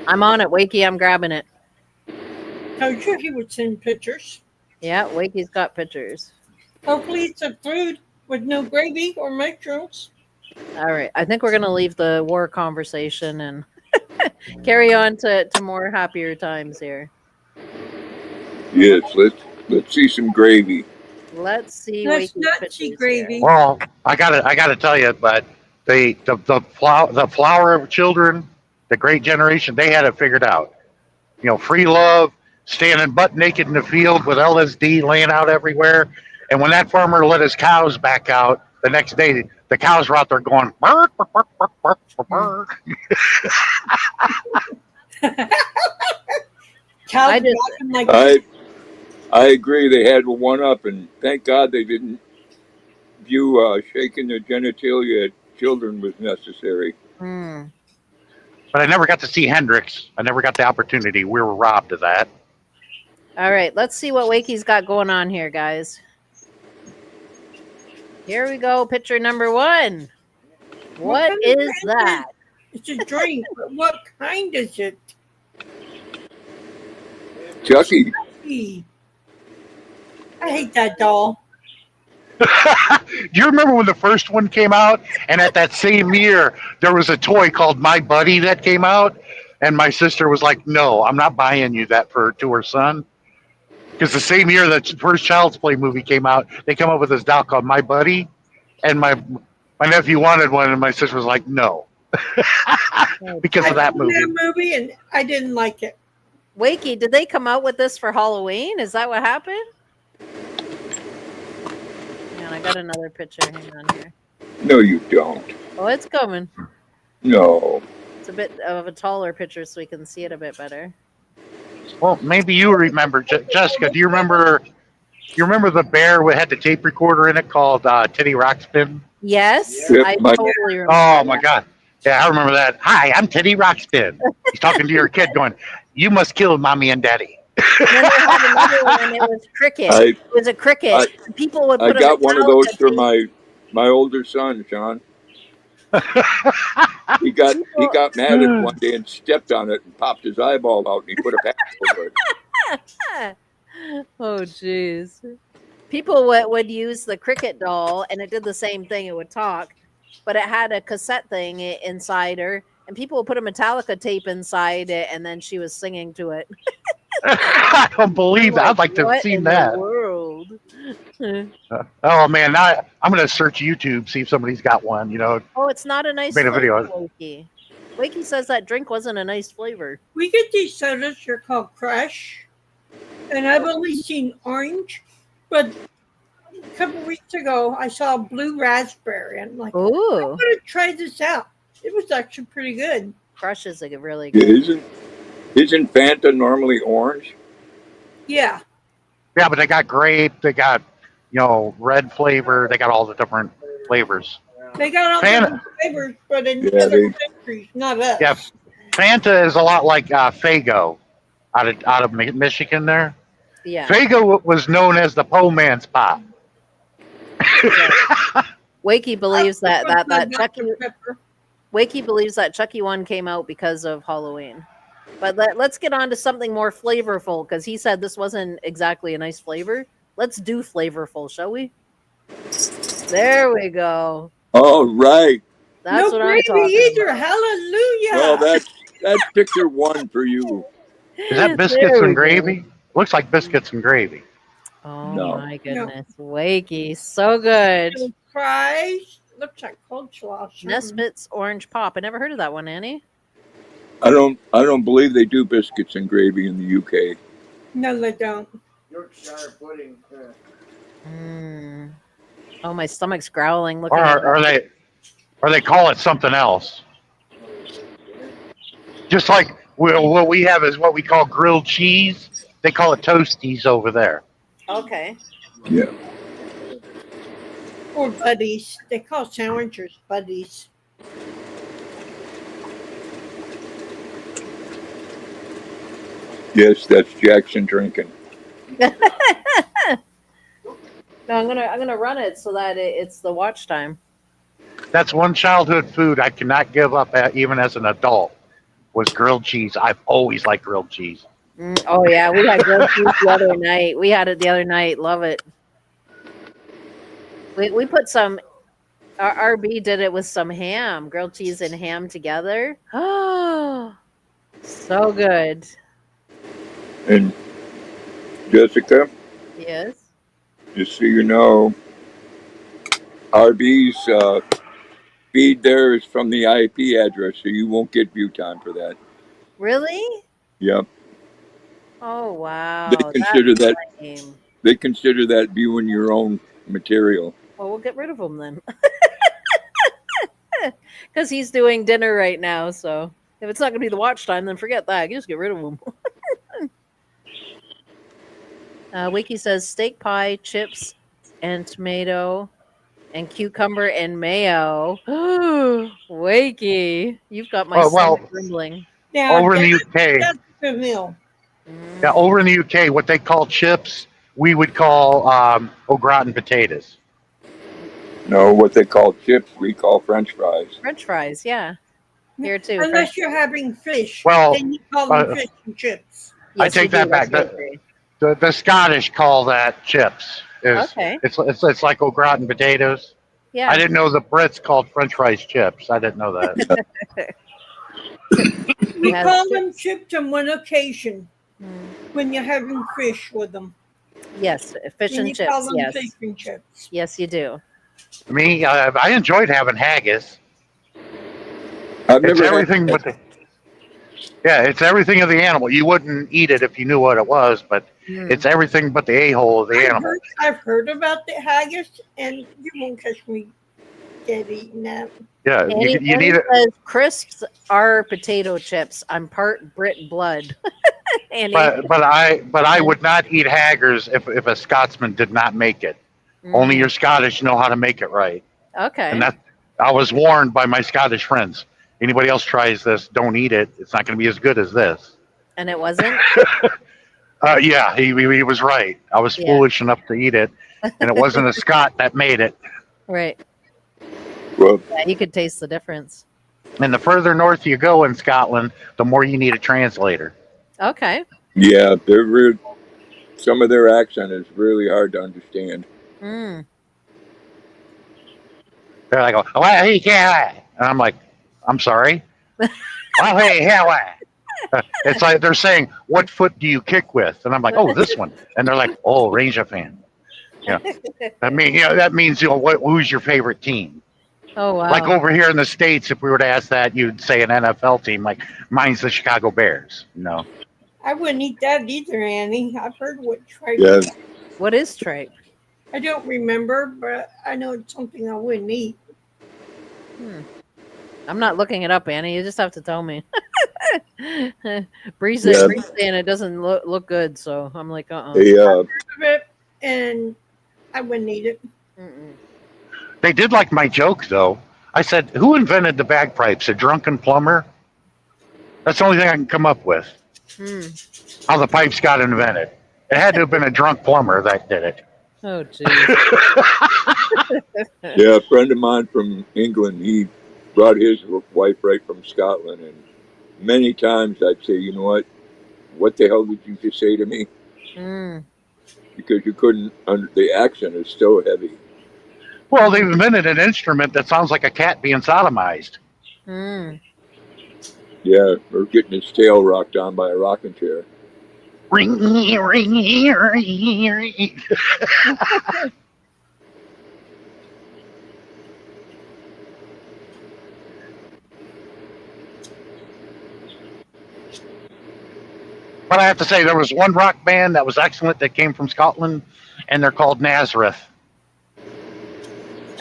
I'm on it, Wakey. I'm grabbing it. Told you he would send pictures. Yeah, Wakey's got pictures. Hopefully, it's a food with no gravy or mushrooms. All right. I think we're going to leave the war conversation and carry on to more happier times here. Yes, let's see some gravy. Let's see Let's Wakey's not see pictures gravy. Well, I gotta tell you, but the flower of children, the great generation, they had it figured out. You know, free love, standing butt naked in the field with LSD laying out everywhere. And when that farmer let his cows back out, the next day the cows were out there going bark, bark, bark, bark, bark, bark, bark. Cows I just- walking like I agree. They had one up, and thank God they didn't view shaking their genitalia at children was necessary. Hmm. But I never got to see Hendrix. I never got the opportunity. We were robbed of that. All right. Let's see what Wakey's got going on here, guys. Here we go. Picture number 1. What kind of is that? it's a drink, but what kind is it? Chucky, Eee. I hate that doll. Do you remember when the first one came out? And at that same year, there was a toy called My Buddy that came out. And my sister was like, "No, I'm not buying you that to her son." Because the same year that first Child's Play movie came out, they come up with this doll called My Buddy. And my nephew wanted one, and my sister was like, "No," because I of that saw movie. that movie, and I didn't like it. Wakey, did they come out with this for Halloween? Is that what happened? Man, I got another picture. Hang on here. no, you don't. Oh, it's coming. No. It's a bit of a taller picture so we can see it a bit better. Well, maybe you remember, Jessica. Do you remember? You remember the bear that had the tape recorder in it called Titty Rockspin? Yes, Yep, I my- totally remember. Oh my God! Yeah, I remember that. Hi, I'm Titty Rockspin. He's talking to your kid, going, "You must kill mommy and daddy." And then they had another one. It was cricket. I It was a cricket. People would I put got one of those for Metallica my older son, Sean. He got mad at one day and stepped on it and popped his eyeball out, and he put a patch over it. tape. Oh, jeez. People would use the cricket doll, and it did the same thing. It would talk, but it had a cassette thing inside her, and people would put a Metallica tape inside it, and then she was singing to it. I don't believe that. I'd like to have What seen in that. the world? Oh man, now I'm gonna search YouTube, see if somebody's got one. You know, Oh, it's not a nice Made a flavor, video. Wakey. Wakey says that drink wasn't a nice flavor. We get these sodas. They're called Crush, and I've only seen orange, but a couple weeks ago I saw blue raspberry, and I'm like, I'm Ooh, gonna try this out. It was actually pretty good. Crush is a really Yeah, good. isn't Fanta normally orange? Yeah, yeah, but they got grape, they got red flavor, they got all the different flavors. they got all Fanta- different flavors, but in Yeah, other countries, not us. Yeah, Fanta is a lot like Fago out of Michigan. There, Yeah. Fago was known as the po man's pop. Wakey believes that Dr. Chucky Pepper. Wakey believes that Chucky one came out because of Halloween. But let's get on to something more flavorful because he said this wasn't exactly a nice flavor. Let's do flavorful, shall we? There we go. All right. That's No what I'm gravy talking either. about. Hallelujah. Well, that's picture 1 for you. Is that biscuits There we and go. gravy? Looks like biscuits and gravy. Oh No. my goodness. Wakey, so good. Little fries. Looks like coleslaw. or something. Nesbitt's Orange Pop. I never heard of that one, Annie. I don't believe they do biscuits and gravy in the UK. No, they don't. Yorkshire pudding. Mm. Oh, my stomach's growling. Or they call it something else. Just like what we have is what we call grilled cheese. They call it toasties over there. Okay. Yeah. Or buddies. They call sandwiches buddies. Yes, that's Jackson drinking. No, I'm gonna run it so that it's the watch time. That's one childhood food I cannot give up even as an adult was grilled cheese. I've always liked grilled cheese. Oh yeah, we had grilled cheese the other night. We had it the other night. Love it. We put some. Our RB did it with some ham, grilled cheese and ham together. Oh, so good. And Jessica, Yes. just so you know, RB's feed there is from the IP address, so you won't get view time for that. Really? Yep. Oh They wow, that's consider that lame. they consider that viewing your own material. Well, we'll get rid of him then, because he's doing dinner right now. So if it's not going to be the watch time, then forget that. You just get rid of him. Wiki says steak pie, chips, and tomato, and cucumber and mayo. Wakey, you've got my Oh stomach well, grumbling. Now over in the UK, that's the meal. yeah, Mm. over in the UK, what they call chips, we would call au gratin potatoes. No, what they call chips, we call French fries. French fries, yeah, here too. French. Unless you're having fish, Well, then you call them uh, fish and chips. I Yes, you take do. that That's back. right, Trey. The Scottish call that chips. Okay, It's like au gratin potatoes. I yeah. didn't know the Brits called French fries chips. I didn't know that. We Has call them chips. chips on one occasion Mm. when you're having fish with them. Yes, fish And and you call chips. them fish Yes, and chips. yes, you do. Me, I enjoyed having haggis. I've It's never had everything that. but the yeah, it's everything of the animal. You wouldn't eat it if you knew what it was, but Mm. it's everything but the a hole of the animal. I've heard about the haggis, and you won't catch me dead eating that. Yeah, you Annie need it. says crisps are potato chips. I'm part Brit blood. Annie. But I would not eat haggis if a Scotsman did not make it. Only Mm. your Scottish know how to make it right, and Okay, that I was warned by my Scottish friends. Anybody else tries this, don't eat it. It's not going to be as good as this. and it wasn't. Yeah, he was right. I was Yeah, foolish enough to eat it, and it wasn't a Scot that made it. right. Well, Yeah, you could taste the difference. And the further north you go in Scotland, the more you need a translator. Okay. yeah, some of their accent is really hard to understand. Mm. They're like, "Oh, hey, yeah," and I'm like, "I'm sorry." "Oh, hey, yeah." It's like they're saying, "What foot do you kick with?" And I'm like, "Oh, this one." And they're like, "Oh, Ranger fan." Yeah, that means who's your favorite team? Oh Like wow. over here in the States, if we were to ask that, you'd say an NFL team. Like mine's the Chicago Bears. I wouldn't eat that either, Annie. I've heard what tripe. Yeah, What is tripe? I don't remember, but I know it's something I wouldn't eat. Hmm. I'm not looking it up, Annie. You just have to tell me. Bree's yeah. saying it doesn't look good, so I'm like, They And I wouldn't eat it. Mm-mm. They did like my joke though. I said, "Who invented the bagpipes? A drunken plumber?" That's the only thing I can come up with. Mm. How the pipes got invented. It had to have been a drunk plumber that did it. Oh jeez. yeah, a friend of mine from England, he brought his wife right from Scotland, and many times I'd say, you know what the hell did you just say to me? Mm. Because you couldn't, the accent is so heavy. Well, they've invented an instrument that sounds like a cat being sodomized. Mm. Yeah, or getting his tail rocked on by a rocking chair. Ring, ring, ring. But I have to say, there was one rock band that was excellent that came from Scotland, and they're called Nazareth.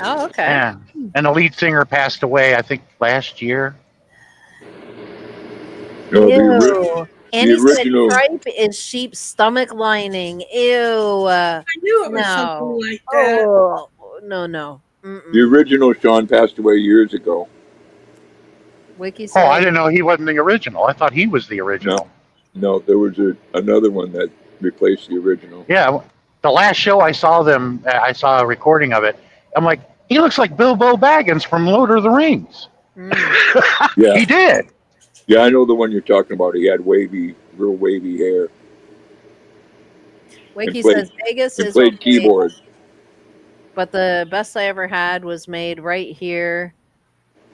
Oh, okay. And the lead singer passed away, I think, last year. No, Ew. Annie the said original. tripe is sheep's stomach lining. Ew. I knew it was No. something like that. Oh, no. The Mm-mm. original Sean passed away years ago. Wiki Oh, says, I didn't know he wasn't the original. I thought he was the original. No, there was another one that replaced the original. Yeah, the last show I saw them, I saw a recording of it. I'm like, he looks like Bilbo Baggins from Lord of the Rings. Mm. Yeah, He did. yeah, I know the one you're talking about. He had real wavy hair, Wakey played says Vegas and is played okay, keyboard. but the best I ever had was made right here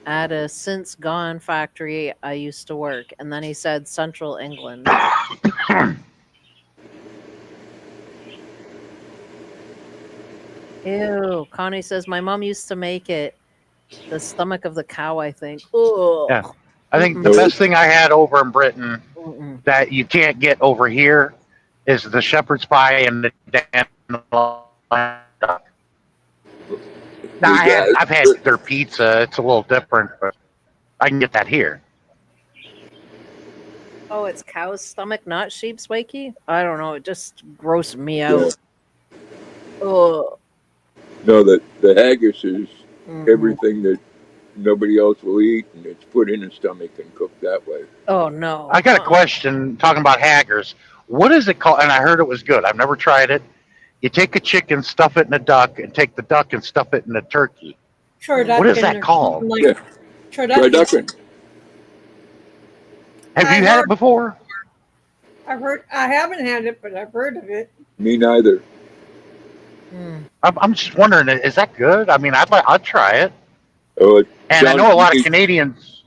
at a since gone factory I used to work. And then he said Central England. Ew. Connie says my mom used to make it. The stomach of the cow, I think. Yeah. Ugh. I think Mm-mm. the best thing I had over in Britain Mm-mm. that you can't get over here is the shepherd's pie and the dandelion duck. Now Yeah, I've had their pizza. It's a little different, but I can get that here. Oh, it's cow's stomach, not sheep's, Wakey? I don't know. It just grossed me yeah. out. Oh. No, the haggis is Mm-mm. everything that nobody else will eat, and it's put in the stomach and cooked that way. Oh, no. I got a question talking about haggers. What is it called? And I heard it was good. I've never tried it. You take a chicken, stuff it in a duck, and take the duck and stuff it in a turkey. What is that called? Like Yeah, turducken. turducken. Have I you had heard- it before? I haven't had it, but I've heard of it. Me neither. Mm. I'm just wondering, is that good? I mean, I'd try it. Oh, it And I sounds know a lot of neat. Canadians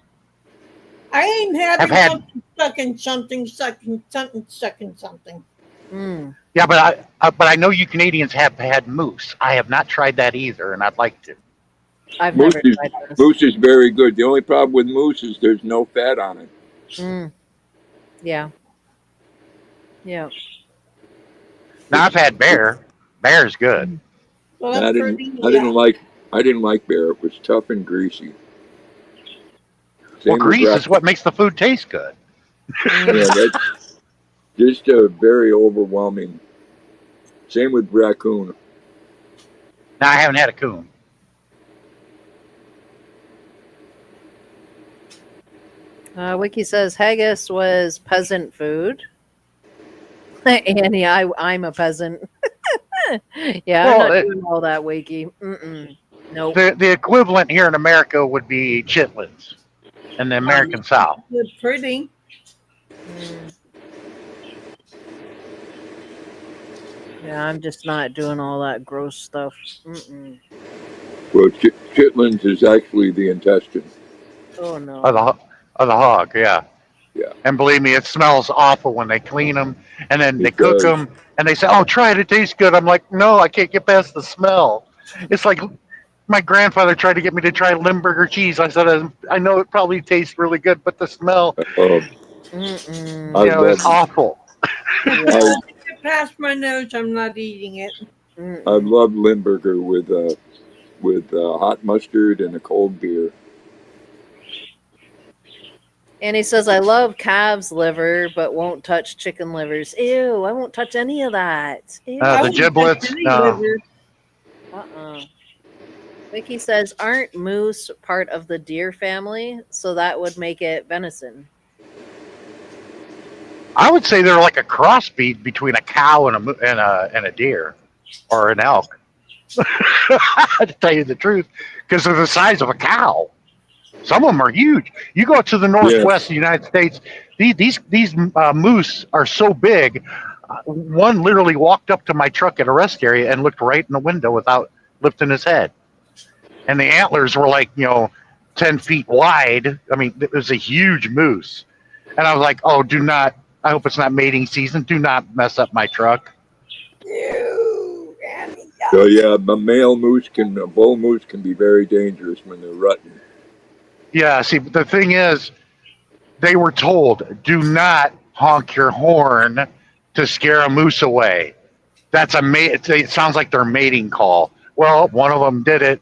I ain't having have had. something stuck in something. Mm. Yeah, but I know you Canadians have had moose. I have not tried that either, and I'd like to. I've Moose never is, tried this. moose is very good. The only problem with moose is there's no fat on it. Mm. Yeah. Yeah. Now I've had bear. Bear's good. Well, And that's I didn't. pretty. I didn't like. I didn't like bear. It was tough and greasy. Well, Same with grease is raccoon. what makes the food taste good. Yeah, that's just a very overwhelming. Same with raccoon. Now I haven't had a coon. Wiki says haggis was peasant food. Annie, I'm a peasant. Yeah, I'm Well, not doing all that, Wiki. Mm-mm. Nope. the equivalent here in America would be chitlins in the American South. They're pretty. Mm. Yeah, I'm just not doing all that gross stuff. Mm-mm. Well, chitlins is actually the intestine. Oh no. Of the hog, yeah. Yeah. And believe me, it smells awful when they clean them and then they It cook does. them and they say, "Oh, try it. It tastes good." I'm like, "No, I can't get past the smell." It's like my grandfather tried to get me to try Limburger cheese. I said, "I know it probably tastes really good, but the smell, Mm-mm. I it's awful." Yeah. If it passed my nose, I'm not eating it. I Mm-mm. love Limburger with hot mustard and a cold beer. And he says, I love calves liver, but won't touch chicken livers. Ew, I won't touch any of that. Ew. The I wouldn't giblets, touch any no. liver. Vicky says, aren't moose part of the deer family? So that would make it venison. I would say they're like a crossbreed between a cow and a deer or an elk. To tell you the truth, because they're the size of a cow. Some of them are huge. You go to the northwest of the United States, these moose are so big. One literally walked up to my truck at a rest area and looked right in the window without lifting his head. And the antlers were like 10 feet wide. I mean, it was a huge moose. And I was like, "Oh, do not! I hope it's not mating season. Do not mess up my truck." Ew, Annie, So yeah, a bull moose can be very dangerous when they're rutting. Yeah, see, the thing is, they were told, do not honk your horn to scare a moose away. That's it sounds like their mating call. Well, one of them did it,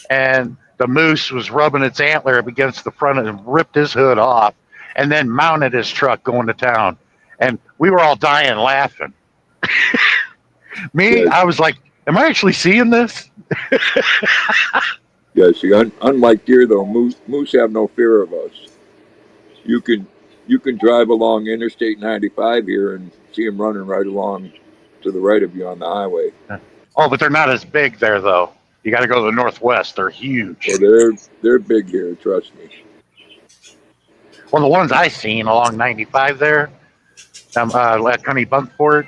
and the moose was rubbing its antler up against the front and ripped his hood off, and then mounted his truck going to town. And we were all dying laughing. Me, Yes. I was like, am I actually seeing this? Yeah, see, unlike deer though, moose have no fear of us. You can drive along Interstate 95 here and see them running right along to the right of you on the highway. Oh, but they're not as big there though. You got to go to the northwest. They're huge. Well, they're big here. Trust me. Well, the ones I seen along 95 there, at Honey Bunkport.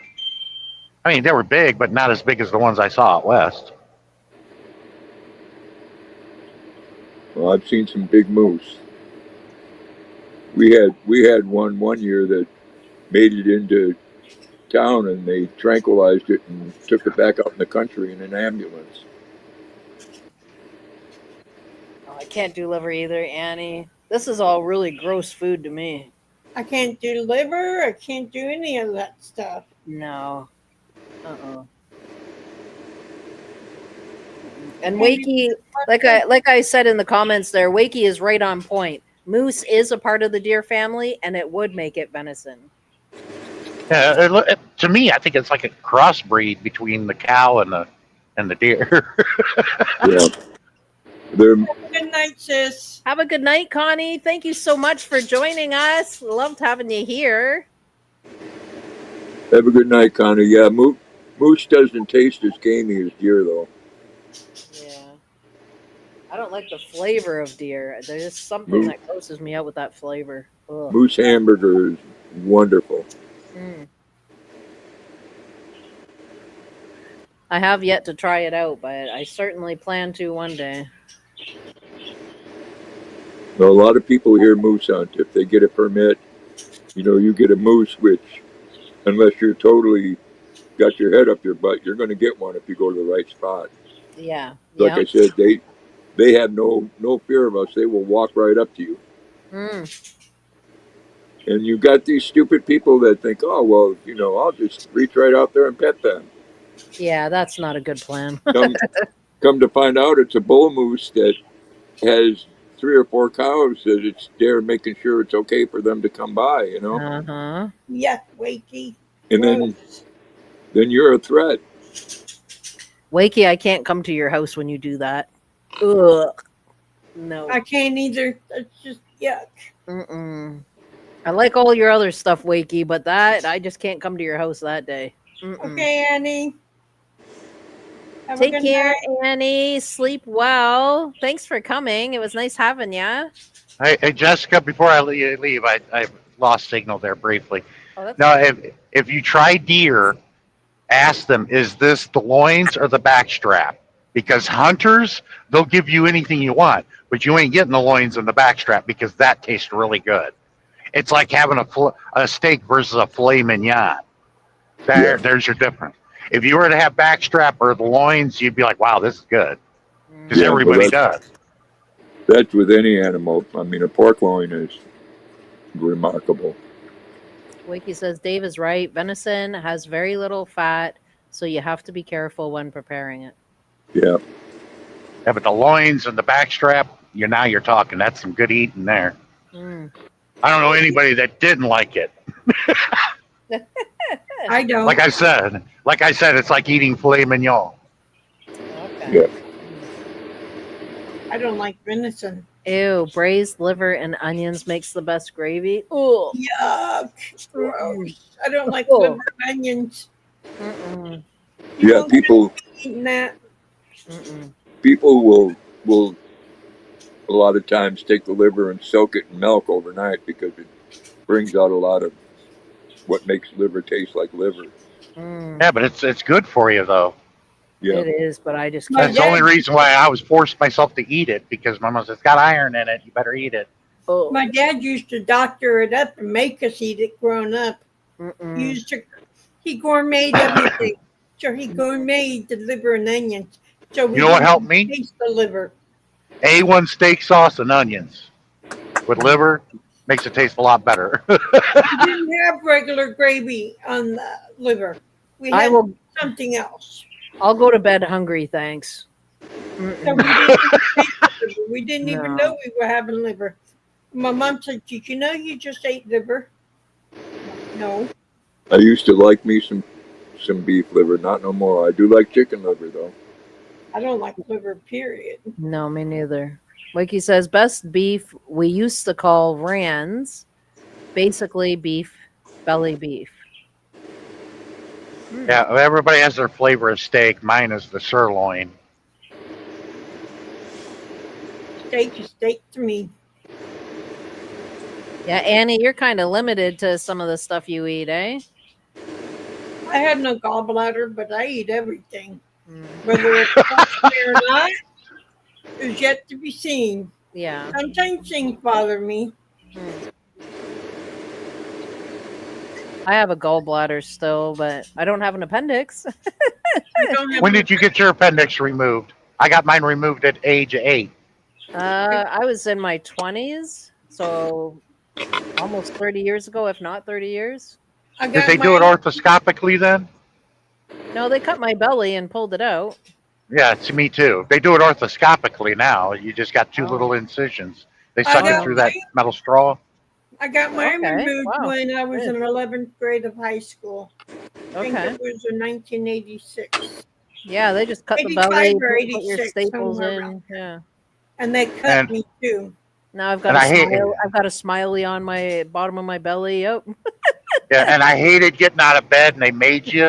I mean, they were big, but not as big as the ones I saw out west. Well, I've seen some big moose. We had one year that made it into town, and they tranquilized it and took it back out in the country in an ambulance. Oh, I can't do liver either, Annie. This is all really gross food to me. I can't do liver. I can't do any of that stuff. No. And Wakey, like I said in the comments there, Wakey is right on point. Moose is a part of the deer family, and it would make it venison. Yeah, to me, I think it's like a crossbreed between the cow and the deer. Yeah. They're, Good night, sis. Have a good night, Connie. Thank you so much for joining us. Loved having you here. have a good night, Connie. Yeah, moose doesn't taste as gamey as deer, though. Yeah. I don't like the flavor of deer. There's just something that grosses me out with that flavor. Ugh. Moose hamburger is wonderful. I have yet to try it out, but I certainly plan to one day. Now, a lot of people here moose hunt. If they get a permit, you get a moose, which, unless you're totally got your head up your butt, you're going to get one if you go to the right spot. Yeah. Like I said, they have no fear of us. They will walk right up to you. And you've got these stupid people that think, oh, well, I'll just reach right out there and pet them. Yeah, that's not a good plan. Come to find out, it's a bull moose that has 3 or 4 cows that it's there making sure it's okay for them to come by, Uh-huh. Yes, Wakey. And then you're a threat. Wakey, I can't come to your house when you do that. Ugh. No. I can't either. That's just yuck. I like all your other stuff, Wakey, but that I just can't come to your house that day. Okay, Annie. Have Take care, Annie. Sleep well. Thanks for coming. It was nice having you. Hey, Jessica, before I leave, I lost signal there briefly. Now, if you try deer, ask them, is this the loins or the backstrap? Because hunters, they'll give you anything you want, but you ain't getting the loins and the backstrap because that tastes really good. It's like having a steak versus a filet mignon. There's your difference. If you were to have backstrap or the loins, you'd be like, wow, this is good. Because everybody does. That's with any animal. I mean, a pork loin is remarkable. Wakey says Dave is right. Venison has very little fat, so you have to be careful when preparing it. Yeah. Yeah, but the loins and the backstrap, you're talking. That's some good eating there. I don't know anybody that didn't like it. I don't. Like I said, it's like eating filet mignon. Okay. Yeah. I don't like venison. Ew, braised liver and onions makes the best gravy. Ooh. Yuck. Gross. I don't like liver and onions. Yeah, people Eating that. People will a lot of times take the liver and soak it in milk overnight because it brings out a lot of what makes liver taste like liver. Yeah, but it's good for you though. Yeah. It is, but I just That's can't. the only reason why I was forced myself to eat it, because my mom says it's got iron in it. You better eat it. Oh. My dad used to doctor it up and make us eat it growing up. He gourmet everything. So he gourmet the liver and onions. So we You know what didn't helped me? taste the liver. A1 steak sauce and onions with liver makes it taste a lot better. We didn't have regular gravy on the liver. We had something else. I'll go to bed hungry, thanks. So we didn't even taste the liver. We didn't even know we were having liver. My mom said, "Did you know you just ate liver?" No. I used to like me some beef liver, not no more. I do like chicken liver though. I don't like liver, period. No, me neither. Wakey says best beef we used to call rans, basically beef, belly beef. Mm. Yeah, everybody has their flavor of steak. Mine is the sirloin. Steak is steak to me. Yeah, Annie, you're kind of limited to some of the stuff you eat, eh? I have no gallbladder, but I eat everything. Mm. Whether it affects me or not is yet to be seen. Yeah. Sometimes things bother me. Mm. I have a gallbladder still, but I don't have an appendix. I don't have When an did you get your appendix removed? I got mine removed at age 8. I was in my 20s, so almost 30 years ago, if not 30 years. I Did got they do it mine. orthoscopically then? No, they cut my belly and pulled it out. Yeah, it's me too. They do it orthoscopically now. You just got two Oh, little incisions. They I suck oh it got no. through that metal straw. I got mine Okay. removed Wow. when I was Good. in 11th grade of high school. I think Okay. it was in 1986. Yeah, they just cut the 85 belly, or put your 86, staples somewhere around in. there. Yeah. And they cut And me too. Now I've got and a I hate smile. I've got a smiley on my bottom of my belly. Yep. yeah, and I hated getting out of bed and they made you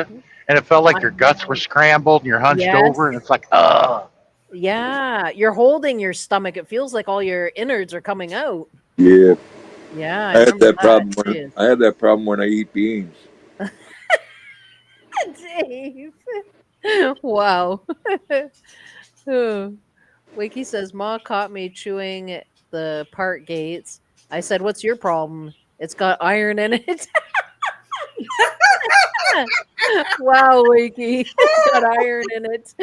and it felt I like your guts were know. scrambled and you're hunched Yes. over and it's like, ugh. Yeah. You're holding your stomach. It feels like all your innards are coming out. Yeah, Yeah, I I had remember that that. problem when Jeez. I had that problem when I eat beans. Dave. Wow. Oh. Wakey says, Ma caught me chewing the park gates. I said, What's your problem? It's got iron in it. Wow, Wakey. It's got iron in it.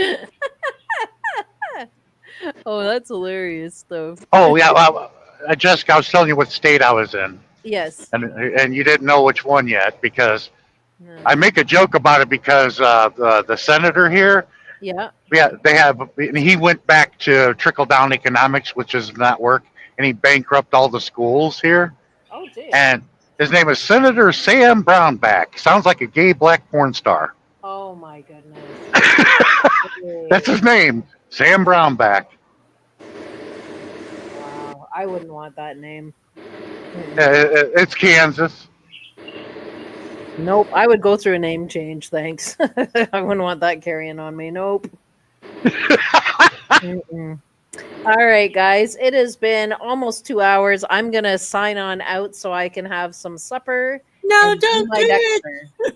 Oh, that's hilarious, though. Oh yeah, well, Jessica, I was telling you what state I was in. Yes. And you didn't know which one yet because Yeah. I make a joke about it because the senator here, Yeah. yeah, they have. And he went back to trickle down economics, which does not work, and he bankrupt all the schools here. Oh, geez. And his name is Senator Sam Brownback. Sounds like a gay black porn star. Oh, my goodness. That's his name, Sam Brownback. Wow. I wouldn't want that name. It's Kansas. Nope. I would go through a name change, thanks. I wouldn't want that carrying on me. Nope. Mm-mm. All right, guys. It has been almost 2 hours. I'm going to sign on out so I can have some supper. No, and don't my do it.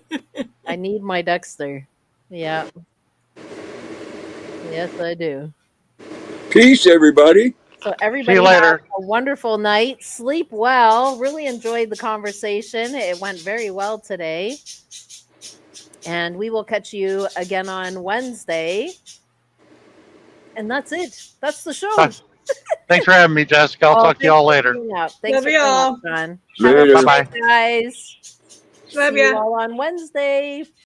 Dexter. I need my Dexter. Yeah. Yes, I do. Peace, everybody. So See everybody you have later. a wonderful night. Sleep well. Really enjoyed the conversation. It went very well today. And we will catch you again on Wednesday. And that's it. That's the show. Thanks for having me, Jessica. I'll talk to thanks y'all for later. being up. Thanks Love for coming y'all. up, John. Later. Have a good Bye-bye. night, guys. Love See you ya. all on Wednesday.